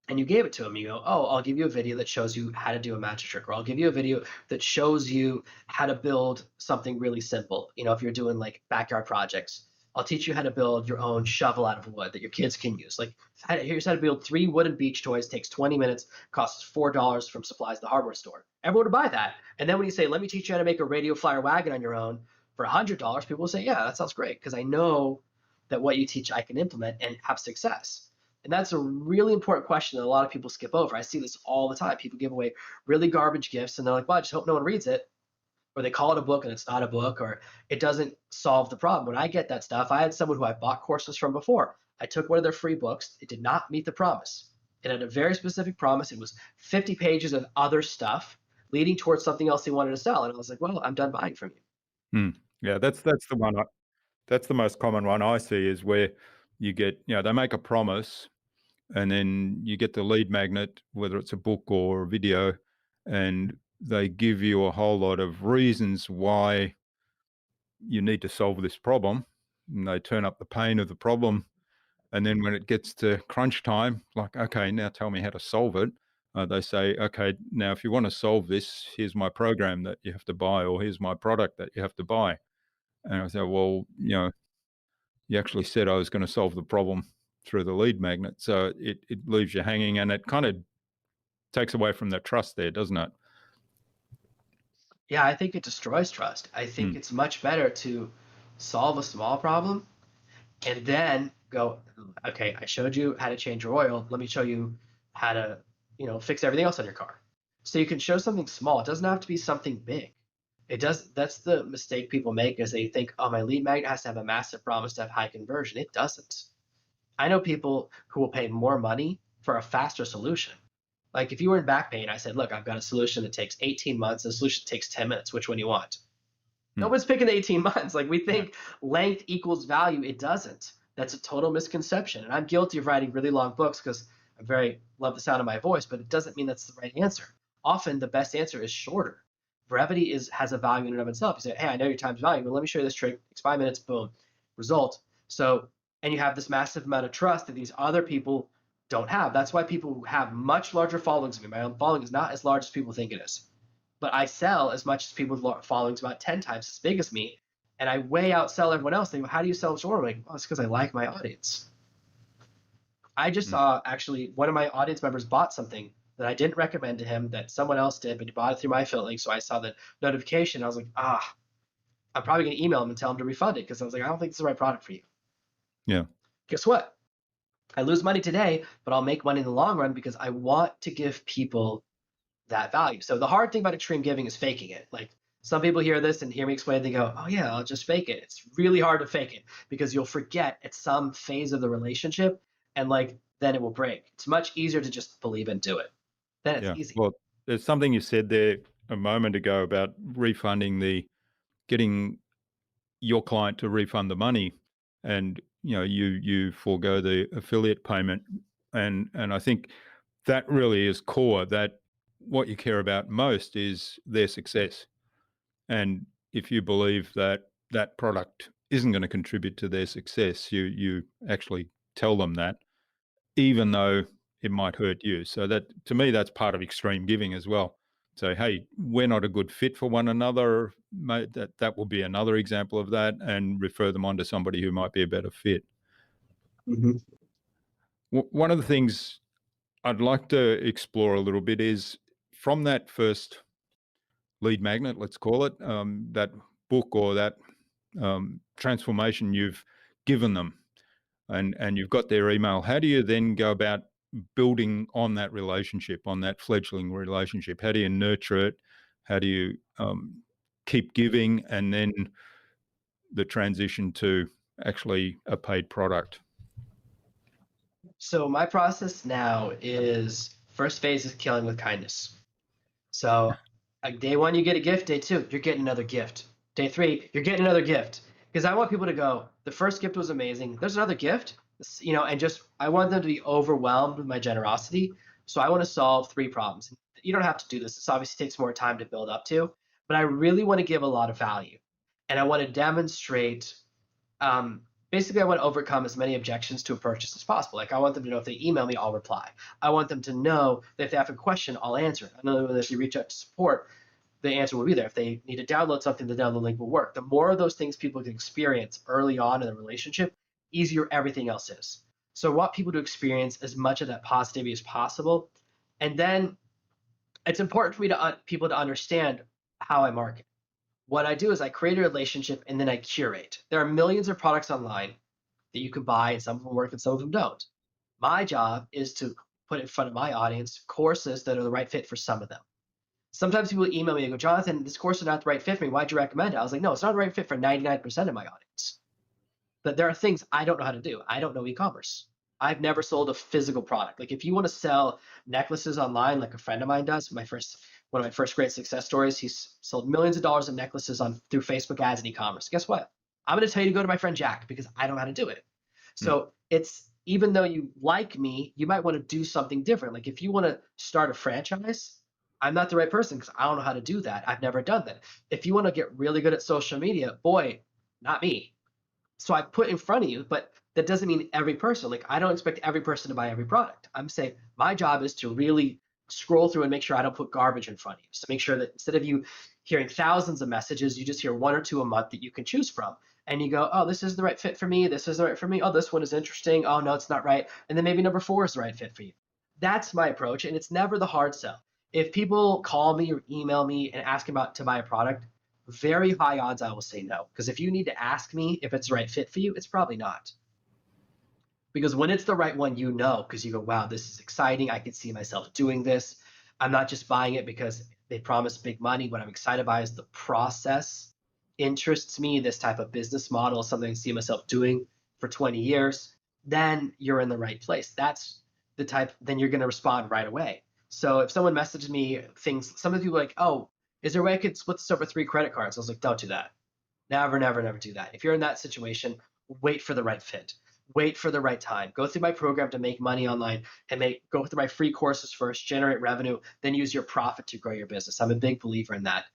and you gave it to them, you go, oh, I'll give you a video that shows you how to do a magic trick, or I'll give you a video that shows you how to build something really simple. If you're doing like backyard projects, I'll teach you how to build your own shovel out of wood that your kids can use. Like, here's how to build 3 wooden beach toys, takes 20 minutes, costs $4 from supplies at the hardware store. Everyone would buy that. And then when you say, let me teach you how to make a radio flyer wagon on your own for $100, people will say, yeah, that sounds great, because I know that what you teach I can implement and have success. And that's a really important question that a lot of people skip over. I see this all the time. People give away really garbage gifts and they're like, well, I just hope no one reads it. Or they call it a book and it's not a book, or it doesn't solve the problem. When I get that stuff, I had someone who I bought courses from before. I took one of their free books. It did not meet the promise. It had a very specific promise. It was 50 pages of other stuff leading towards something else they wanted to sell. And I was like, well, I'm done buying from you. Mm. Yeah, that's the one. That's the most common one I see is where you get, they make a promise and then you get the lead magnet, whether it's a book or a video, and they give you a whole lot of reasons why you need to solve this problem. And they turn up the pain of the problem. And then when it gets to crunch time, like, okay, now tell me how to solve it. They say, okay, now if you want to solve this, here's my program that you have to buy, or here's my product that you have to buy. And I say, well, you actually said I was going to solve the problem through the lead magnet. So it leaves you hanging, and it kind of takes away from that trust there, doesn't it? Yeah, I think it destroys trust. I think Mm. it's much better to solve a small problem and then go, okay, I showed you how to change your oil. Let me show you how to, fix everything else on your car. So you can show something small. It doesn't have to be something big. It does. That's the mistake people make, is they think, oh, my lead magnet has to have a massive promise to have high conversion. It doesn't. I know people who will pay more money for a faster solution. Like, if you were in back pain, I said, look, I've got a solution that takes 18 months, a solution that takes 10 minutes. Which one do you want? Mm. Nobody's picking the 18 months. Like, we Yeah. think length equals value. It doesn't. That's a total misconception. And I'm guilty of writing really long books because I very love the sound of my voice, but it doesn't mean that's the right answer. Often the best answer is shorter. Brevity has a value in and of itself. You say, hey, I know your time's valuable. Let me show you this trick. Takes 5 minutes, boom, result. So, and you have this massive amount of trust that these other people don't have. That's why people who have much larger followings than me, my own following is not as large as people think it is, but I sell as much as people with followings about 10 times as big as me, and I way outsell everyone else. They go, how do you sell so? I'm like, well, it's because I like my audience. I just Mm. saw, actually, one of my audience members bought something that I didn't recommend to him that someone else did, but he bought it through my affiliate link. So I saw the notification. I was like, I'm probably going to email him and tell him to refund it, because I was like, I don't think it's the right product for you. Yeah. Guess what? I lose money today, but I'll make money in the long run because I want to give people that value. So the hard thing about extreme giving is faking it. Like, some people hear this and hear me explain, they go, oh yeah, I'll just fake it. It's really hard to fake it because you'll forget at some phase of the relationship, and like, then it will break. It's much easier to just believe and do it. Then it's Yeah. easy. Well, there's something you said there a moment ago about getting your client to refund the money, and you forego the affiliate payment, and I think that really is core. That what you care about most is their success, and if you believe that that product isn't going to contribute to their success, you actually tell them that, even though it might hurt you. So that, to me, that's part of extreme giving as well. So, hey, we're not a good fit for one another. Mate, that will be another example of that, and refer them on to somebody who might be a better fit. Mm-hmm. One of the things I'd like to explore a little bit is from that first lead magnet, let's call it, that book or that transformation you've given them, and you've got their email. How do you then go about building on that relationship, on that fledgling relationship? How do you nurture it? How do you keep giving, and then the transition to actually a paid product? So my process now is, first phase is killing with kindness. So day one, you get a gift. Day two, you're getting another gift. Day three, you're getting another gift. Because I want people to go, the first gift was amazing. There's another gift, and just I want them to be overwhelmed with my generosity. So I want to solve 3 problems. You don't have to do this. This obviously takes more time to build up to, but I really want to give a lot of value, and I want to demonstrate. Basically, I want to overcome as many objections to a purchase as possible. Like, I want them to know if they email me, I'll reply. I want them to know that if they have a question, I'll answer it. I know that if you reach out to support, the answer will be there. If they need to download something, the download link will work. The more of those things people can experience early on in the relationship, easier everything else is. So I want people to experience as much of that positivity as possible. And then it's important for me to people to understand how I market. What I do is I create a relationship and then I curate. There are millions of products online that you can buy, and some of them work and some of them don't. My job is to put in front of my audience courses that are the right fit for some of them. Sometimes people email me and go, Jonathan, this course is not the right fit for me. Why'd you recommend it? I was like, no, it's not the right fit for 99% of my audience. But there are things I don't know how to do. I don't know e-commerce. I've never sold a physical product. Like, if you want to sell necklaces online, like a friend of mine does, one of my first great success stories, he's sold millions of dollars of necklaces through Facebook ads and e-commerce. Guess what? I'm going to tell you to go to my friend Jack, because I don't know how to do it. So it's, even though you like me, you might want to do something different. Like, if you want to start a franchise, I'm not the right person because I don't know how to do that. I've never done that. If you want to get really good at social media, boy, not me. So I put in front of you, but that doesn't mean every person. Like, I don't expect every person to buy every product. I'm saying my job is to really scroll through and make sure I don't put garbage in front of you. So make sure that instead of you hearing thousands of messages, you just hear 1 or 2 a month that you can choose from. And you go, oh, this is the right fit for me. This is the right for me. Oh, this one is interesting. Oh, no, it's not right. And then maybe number 4 is the right fit for you. That's my approach. And it's never the hard sell. If people call me or email me and ask about to buy a product, very high odds I will say no. Because if you need to ask me if it's the right fit for you, it's probably not. Because when it's the right one, you know, because you go, wow, this is exciting. I can see myself doing this. I'm not just buying it because they promise big money. What I'm excited by is the process interests me. This type of business model is something I see myself doing for 20 years. Then you're in the right place. That's the type, then you're going to respond right away. So if someone messages me things, some of the people are like, oh, is there a way I could split this over 3 credit cards? I was like, don't do that. Never, never, never do that. If you're in that situation, wait for the right fit. Wait for the right time. Go through my program to make money online and go through my free courses first, generate revenue, then use your profit to grow your business. I'm a big believer in that.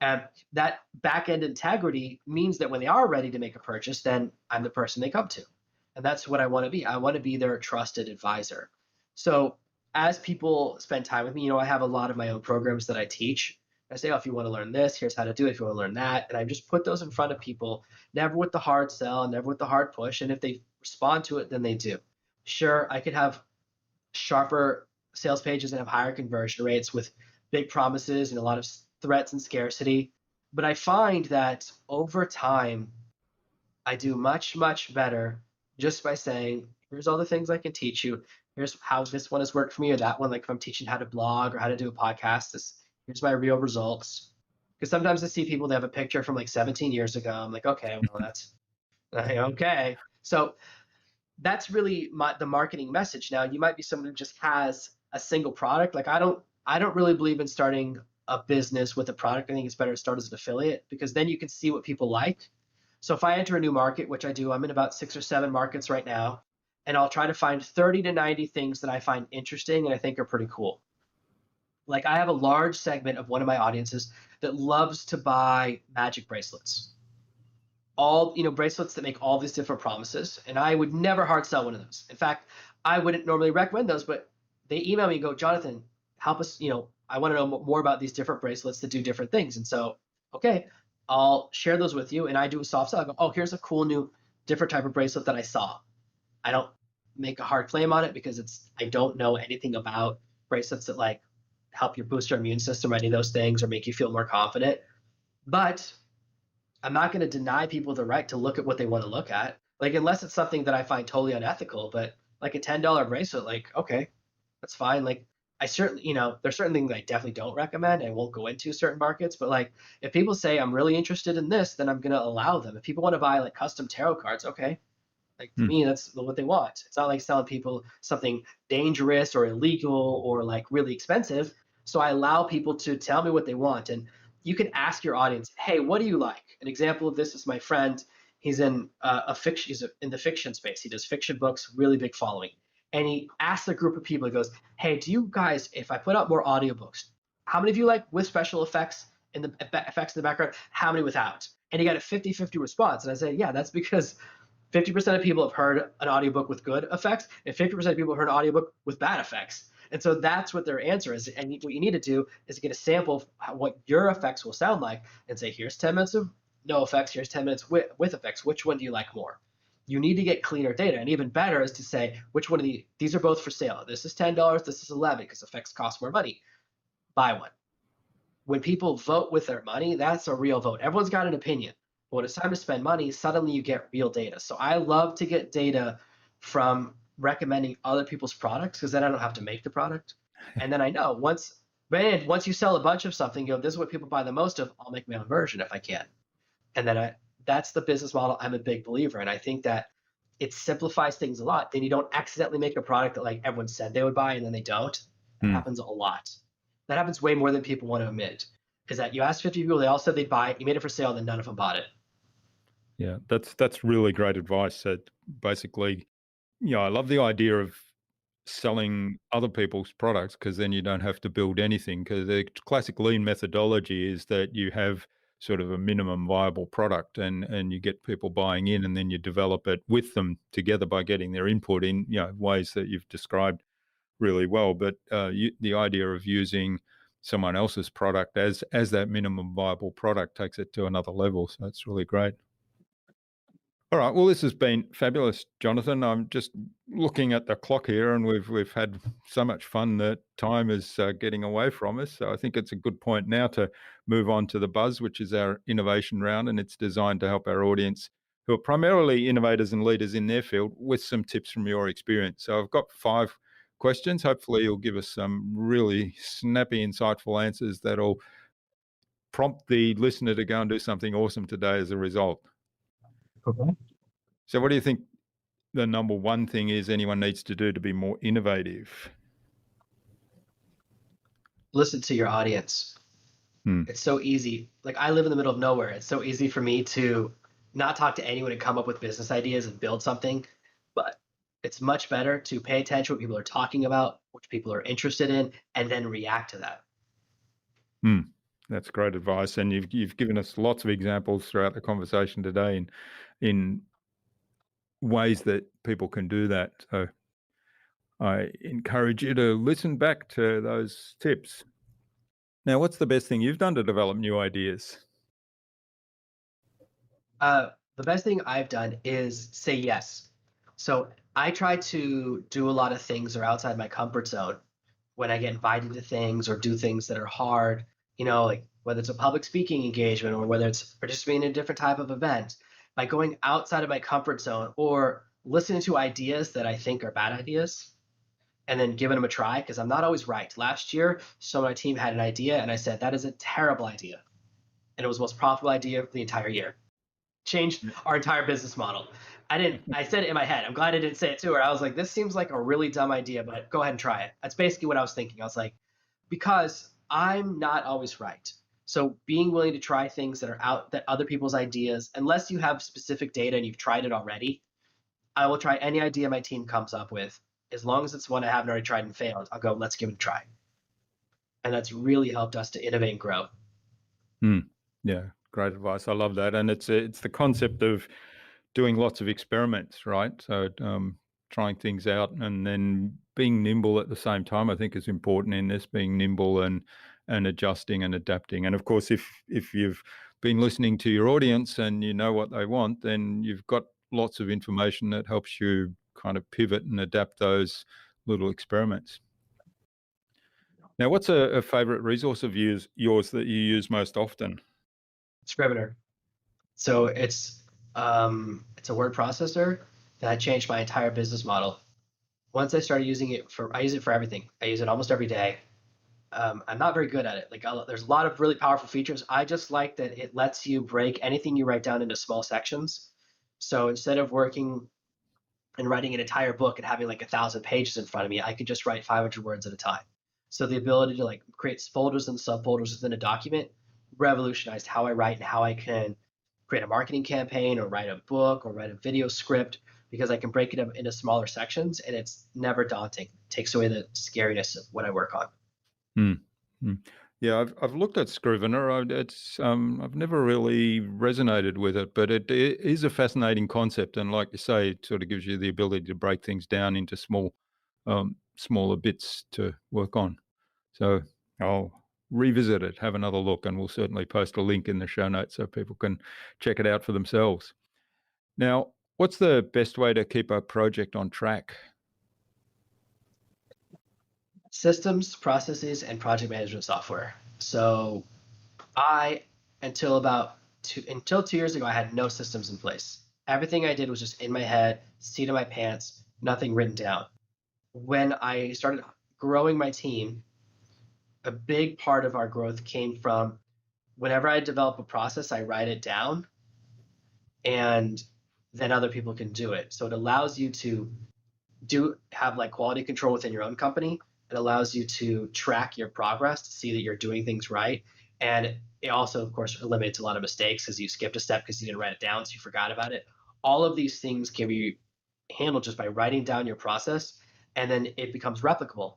And that back-end integrity means that when they are ready to make a purchase, then I'm the person they come to. And that's what I want to be. I want to be their trusted advisor. So as people spend time with me, I have a lot of my own programs that I teach. I say, oh, if you want to learn this, here's how to do it. If you want to learn that. And I just put those in front of people, never with the hard sell, never with the hard push. And if they respond to it, then they do. Sure, I could have sharper sales pages and have higher conversion rates with big promises and a lot of threats and scarcity. But I find that over time, I do much, much better just by saying, here's all the things I can teach you. Here's how this one has worked for me, or that one. Like, if I'm teaching how to blog or how to do a podcast, here's my real results. Because sometimes I see people that have a picture from like 17 years ago. I'm like, okay, well, that's okay. So that's really the marketing message. Now, you might be someone who just has a single product. Like, I don't really believe in starting a business with a product. I think it's better to start as an affiliate, because then you can see what people like. So if I enter a new market, which I do, I'm in about 6 or 7 markets right now, and I'll try to find 30 to 90 things that I find interesting and I think are pretty cool. Like, I have a large segment of one of my audiences that loves to buy magic bracelets. All, bracelets that make all these different promises. And I would never hard sell one of those. In fact, I wouldn't normally recommend those, but they email me and go, Jonathan, help us, I want to know more about these different bracelets that do different things. And so, okay, I'll share those with you. And I do a soft sell. I go, oh, here's a cool new different type of bracelet that I saw. I don't make a hard claim on it because I don't know anything about bracelets that like help you boost your immune system or any of those things or make you feel more confident. But I'm not going to deny people the right to look at what they want to look at. Like, unless it's something that I find totally unethical, but like a $10 bracelet, like, okay, that's fine. Like, I certainly, there's certain things I definitely don't recommend. I won't go into certain markets, but like, if people say I'm really interested in this, then I'm going to allow them. If people want to buy like custom tarot cards, okay. Like, to Hmm. me, that's what they want. It's not like selling people something dangerous or illegal or like really expensive. So I allow people to tell me what they want. And you can ask your audience, hey, what do you like? An example of this is my friend. He's in a fiction. He's in the fiction space. He does fiction books, really big following. And he asked a group of people. He goes, hey, do you guys, if I put out more audiobooks, how many of you like with special effects in the effects in the background? How many without? And he got a 50-50 response. And I said, yeah, that's because 50% of people have heard an audiobook with good effects, and 50% of people have heard an audiobook with bad effects. And so that's what their answer is. And what you need to do is get a sample of what your effects will sound like and say, here's 10 minutes of no effects, here's 10 minutes with effects. Which one do you like more? You need to get cleaner data. And even better is to say, which one of these are both for sale. This is $10, this is $11 because effects cost more money. Buy one. When people vote with their money, that's a real vote. Everyone's got an opinion. But when it's time to spend money, suddenly you get real data. So I love to get data from recommending other people's products because then I don't have to make the product. And then I know once you sell a bunch of something, this is what people buy the most of, I'll make my own version if I can. And then that's the business model I'm a big believer in. I think that it simplifies things a lot. Then you don't accidentally make a product that like everyone said they would buy and then they don't. That Hmm. happens a lot. That happens way more than people want to admit. Is that you asked 50 people, they all said they'd buy it, you made it for sale, then none of them bought it. Yeah, that's really great advice. That basically, I love the idea of selling other people's products because then you don't have to build anything. Because the classic lean methodology is that you have sort of a minimum viable product and you get people buying in and then you develop it with them together by getting their input in ways that you've described really well. But the idea of using someone else's product as that minimum viable product takes it to another level. So that's really great. All right. Well, this has been fabulous, Jonathan. I'm just looking at the clock here, and we've had so much fun that time is getting away from us. So I think it's a good point now to move on to the buzz, which is our innovation round, and it's designed to help our audience, who are primarily innovators and leaders in their field, with some tips from your experience. So I've got 5 questions. Hopefully, you'll give us some really snappy, insightful answers that'll prompt the listener to go and do something awesome today as a result. Okay. So what do you think the number one thing is anyone needs to do to be more innovative? Listen to your audience. Hmm. It's so easy. Like, I live in the middle of nowhere. It's so easy for me to not talk to anyone and come up with business ideas and build something. But it's much better to pay attention to what people are talking about, what people are interested in, and then react to that. Hmm. That's great advice, and you've given us lots of examples throughout the conversation today in ways that people can do that. So I encourage you to listen back to those tips. Now, what's the best thing you've done to develop new ideas? The best thing I've done is say yes. So I try to do a lot of things that are outside my comfort zone when I get invited to things or do things that are hard, like whether it's a public speaking engagement or whether it's participating in a different type of event, by going outside of my comfort zone or listening to ideas that I think are bad ideas and then giving them a try because I'm not always right. Last year, so my team had an idea and I said, that is a terrible idea. And it was the most profitable idea for the entire year. Changed our entire business model. I said it in my head. I'm glad I didn't say it to her. I was like, this seems like a really dumb idea, but go ahead and try it. That's basically what I was thinking. I was like, because I'm not always right. So being willing to try things that are out, that other people's ideas, unless you have specific data and you've tried it already, I will try any idea my team comes up with. As long as it's one I haven't already tried and failed, I'll go, let's give it a try. And that's really helped us to innovate and grow. Hmm. Yeah, great advice. I love that, and it's the concept of doing lots of experiments, right? So trying things out and then being nimble at the same time, I think, is important in this. Being nimble and adjusting and adapting. And of course, if you've been listening to your audience and you know what they want, then you've got lots of information that helps you kind of pivot and adapt those little experiments. Now, what's a favorite resource of yours that you use most often? Scrivener. So it's a word processor that changed my entire business model. Once I started using it I use it for everything. I use it almost every day. I'm not very good at it. There's a lot of really powerful features. I just like that it lets you break anything you write down into small sections. So instead of working and writing an entire book and having like 1,000 pages in front of me, I could just write 500 words at a time. So the ability to like create folders and subfolders within a document revolutionized how I write and how I can create a marketing campaign or write a book or write a video script because I can break it up into smaller sections and it's never daunting. It takes away the scariness of what I work on. Mm. Mm. Yeah, I've looked at Scrivener. I've never really resonated with it, but it is a fascinating concept, and like you say, it sort of gives you the ability to break things down into smaller bits to work on. So I'll revisit it, have another look, and we'll certainly post a link in the show notes so people can check it out for themselves. Now, what's the best way to keep a project on track? Systems, processes, and project management software. So I until 2 years ago, I had no systems in place. Everything I did was just in my head, seat of my pants, nothing written down. When I started growing my team, a big part of our growth came from whenever I develop a process, I write it down and then other people can do it. So it allows you to have like quality control within your own company. It allows you to track your progress to see that you're doing things right. And it also, of course, eliminates a lot of mistakes because you skipped a step because you didn't write it down, so you forgot about it. All of these things can be handled just by writing down your process, and then it becomes replicable.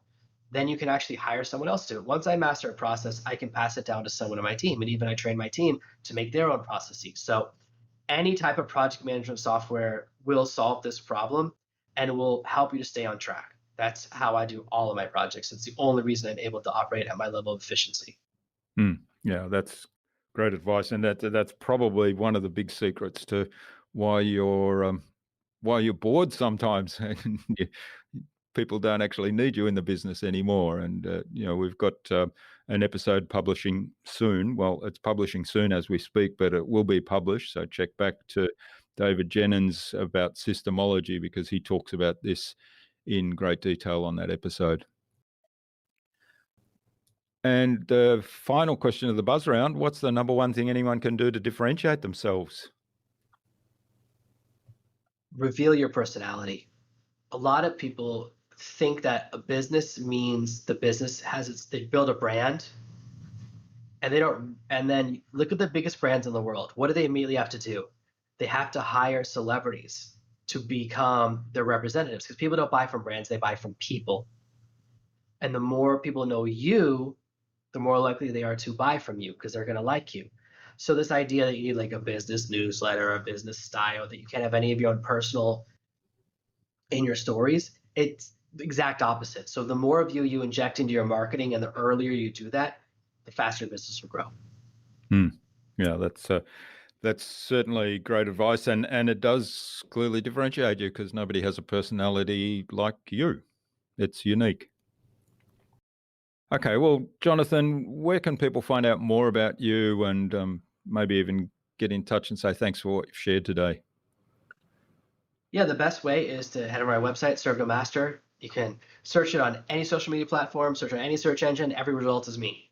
Then you can actually hire someone else to do it. Once I master a process, I can pass it down to someone on my team, and even I train my team to make their own processes. So any type of project management software will solve this problem and it will help you to stay on track. That's how I do all of my projects. It's the only reason I'm able to operate at my level of efficiency. Yeah, that's great advice, and that's probably one of the big secrets to why you're bored sometimes. And people don't actually need you in the business anymore. And we've got an episode publishing soon. Well, it's publishing soon as we speak, but it will be published. So check back to David Jennings about systemology because he talks about this in great detail on that episode. And the final question of the buzz round, what's the number one thing anyone can do to differentiate themselves? Reveal your personality. A lot of people think that a business means the business they build a brand and they don't, and then look at the biggest brands in the world. What do they immediately have to do? They have to hire celebrities to become their representatives because people don't buy from brands, they buy from people. And the more people know you, the more likely they are to buy from you because they're going to like you. So this idea that you need like a business newsletter, a business style, that you can't have any of your own personal in your stories, it's the exact opposite. So the more of you inject into your marketing and the earlier you do that, the faster your business will grow. Yeah, that's certainly great advice, and it does clearly differentiate you because nobody has a personality like you. It's unique. Okay, well, Jonathan, where can people find out more about you and maybe even get in touch and say thanks for what you've shared today? Yeah, the best way is to head over to my website, Serve No Master. You can search it on any social media platform, search on any search engine. Every result is me.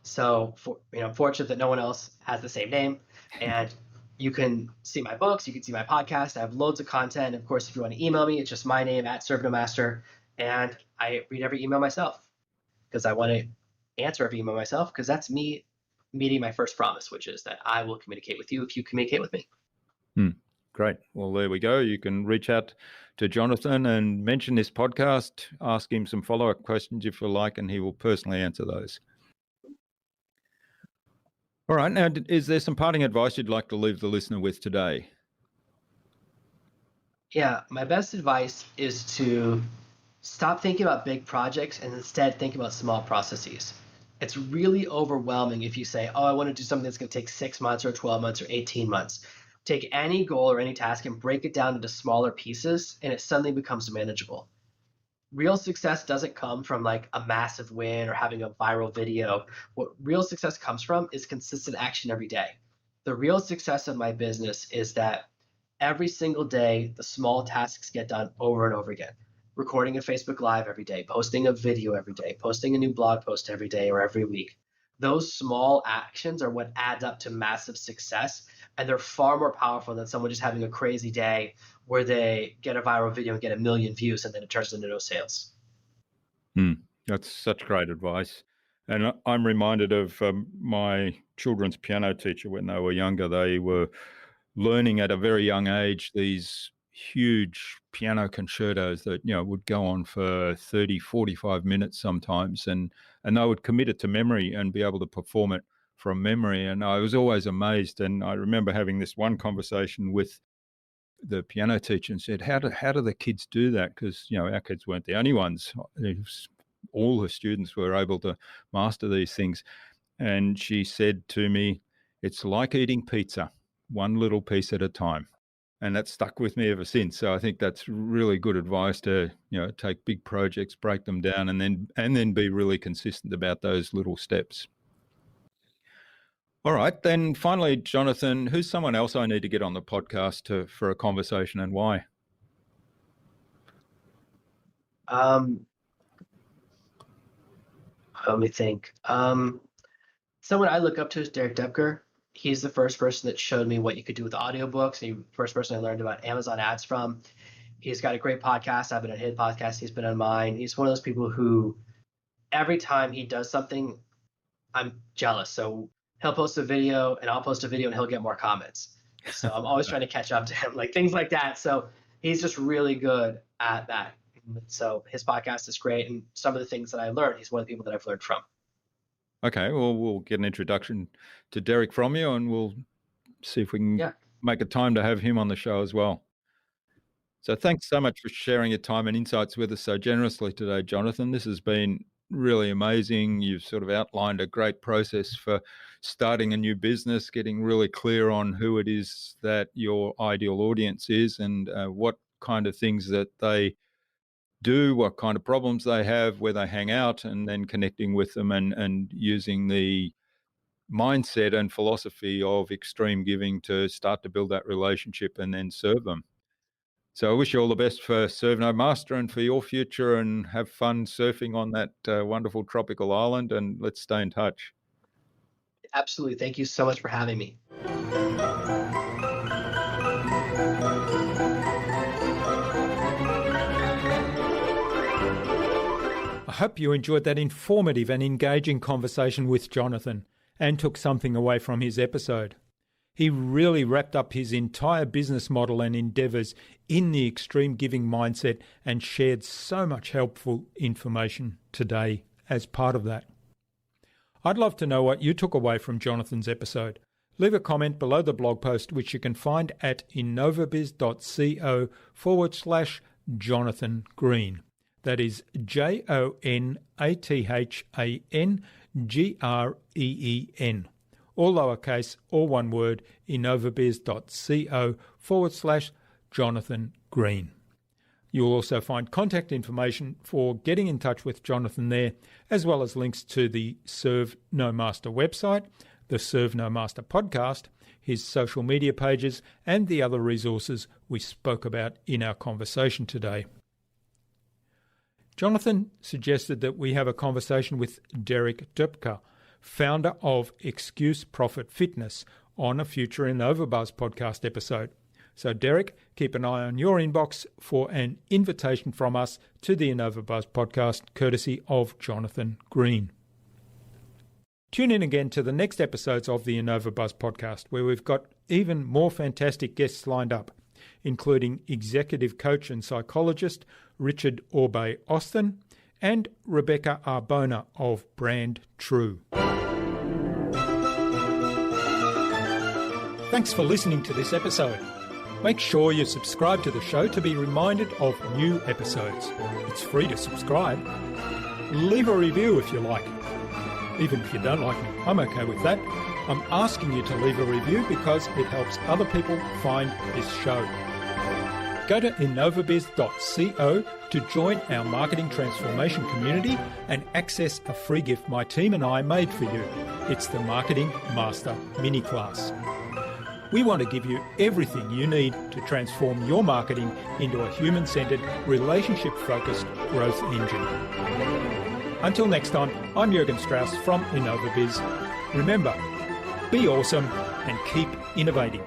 So, I'm fortunate that no one else has the same name. And you can see my books, you can see my podcast. I have loads of content. Of course, if you want to email me, it's just my name at Serve No Master. And I read every email myself because I want to answer every email myself because that's me meeting my first promise, which is that I will communicate with you if you communicate with me. Great. Well, there we go. You can reach out to Jonathan and mention this podcast, ask him some follow-up questions if you like, and he will personally answer those. All right. Now, is there some parting advice you'd like to leave the listener with today? Yeah, my best advice is to stop thinking about big projects and instead think about small processes. It's really overwhelming if you say, oh, I want to do something that's going to take 6 months or 12 months or 18 months. Take any goal or any task and break it down into smaller pieces, and it suddenly becomes manageable. Real success doesn't come from like a massive win or having a viral video. What real success comes from is consistent action every day. the real success of my business is that every single day, the small tasks get done over and over again. Recording a Facebook Live every day, posting a video every day, posting a new blog post every day or every week. Those small actions are what adds up to massive success. And they're far more powerful than someone just having a crazy day where they get a viral video and get 1 million views and then it turns into no sales. That's such great advice. And I'm reminded of my children's piano teacher when they were younger. They were learning at a very young age these huge piano concertos that, would go on for 30, 45 minutes sometimes. And they would commit it to memory and be able to perform it from memory. And I was always amazed. And I remember having this one conversation with the piano teacher and said, how do the kids do that? Because, our kids weren't the only ones. All the students were able to master these things. And she said to me, it's like eating pizza, one little piece at a time. And that stuck with me ever since. So I think that's really good advice to, take big projects, break them down, and then be really consistent about those little steps. All right. Then finally, Jonathan, who's someone else I need to get on the podcast for a conversation, and why? Let me think. Someone I look up to is Derek Depker. He's the first person that showed me what you could do with audiobooks. He's the first person I learned about Amazon ads from. He's got a great podcast. I've been on his podcast. He's been on mine. He's one of those people who every time he does something, I'm jealous. So he'll post a video and I'll post a video and he'll get more comments. So I'm always trying to catch up to him, like things like that. So he's just really good at that. So his podcast is great. And some of the things that I learned, he's one of the people that I've learned from. Okay, well, we'll get an introduction to Derek from you, and we'll see if we can make a time to have him on the show as well. So thanks so much for sharing your time and insights with us so generously today, Jonathan. This has been really amazing. You've sort of outlined a great process for starting a new business, getting really clear on who it is that your ideal audience is and what kind of things that they do, what kind of problems they have, where they hang out, and then connecting with them and using the mindset and philosophy of extreme giving to start to build that relationship and then serve them. So I wish you all the best for Serve No Master and for your future, and have fun surfing on that wonderful tropical island, and let's stay in touch. Absolutely. Thank you so much for having me. I hope you enjoyed that informative and engaging conversation with Jonathan and took something away from his episode. He really wrapped up his entire business model and endeavours in the extreme giving mindset and shared so much helpful information today as part of that. I'd love to know what you took away from Jonathan's episode. Leave a comment below the blog post, which you can find at innovabiz.co/Jonathan Green. That is JONATHANGREEN. All lowercase, all one word, innovabiz.co/Jonathan Green. You'll also find contact information for getting in touch with Jonathan there, as well as links to the Serve No Master website, the Serve No Master podcast, his social media pages, and the other resources we spoke about in our conversation today. Jonathan suggested that we have a conversation with Derek Depker, founder of Excuse Profit Fitness, on a future InnovaBuzz podcast episode. So Derek, keep an eye on your inbox for an invitation from us to the InnovaBuzz podcast, courtesy of Jonathan Green. Tune in again to the next episodes of the InnovaBuzz podcast, where we've got even more fantastic guests lined up, including executive coach and psychologist Richard Orbe-Austin and Rebecca Arbona of Brand True. Thanks for listening to this episode. Make sure you subscribe to the show to be reminded of new episodes. It's free to subscribe. Leave a review if you like. Even if you don't like me, I'm okay with that. I'm asking you to leave a review because it helps other people find this show. Go to innovabiz.co to join our marketing transformation community and access a free gift my team and I made for you. It's the Marketing Master Mini Class. We want to give you everything you need to transform your marketing into a human-centred, relationship-focused growth engine. Until next time, I'm Jürgen Strauss from InnovaBuzz. Remember, be awesome and keep innovating.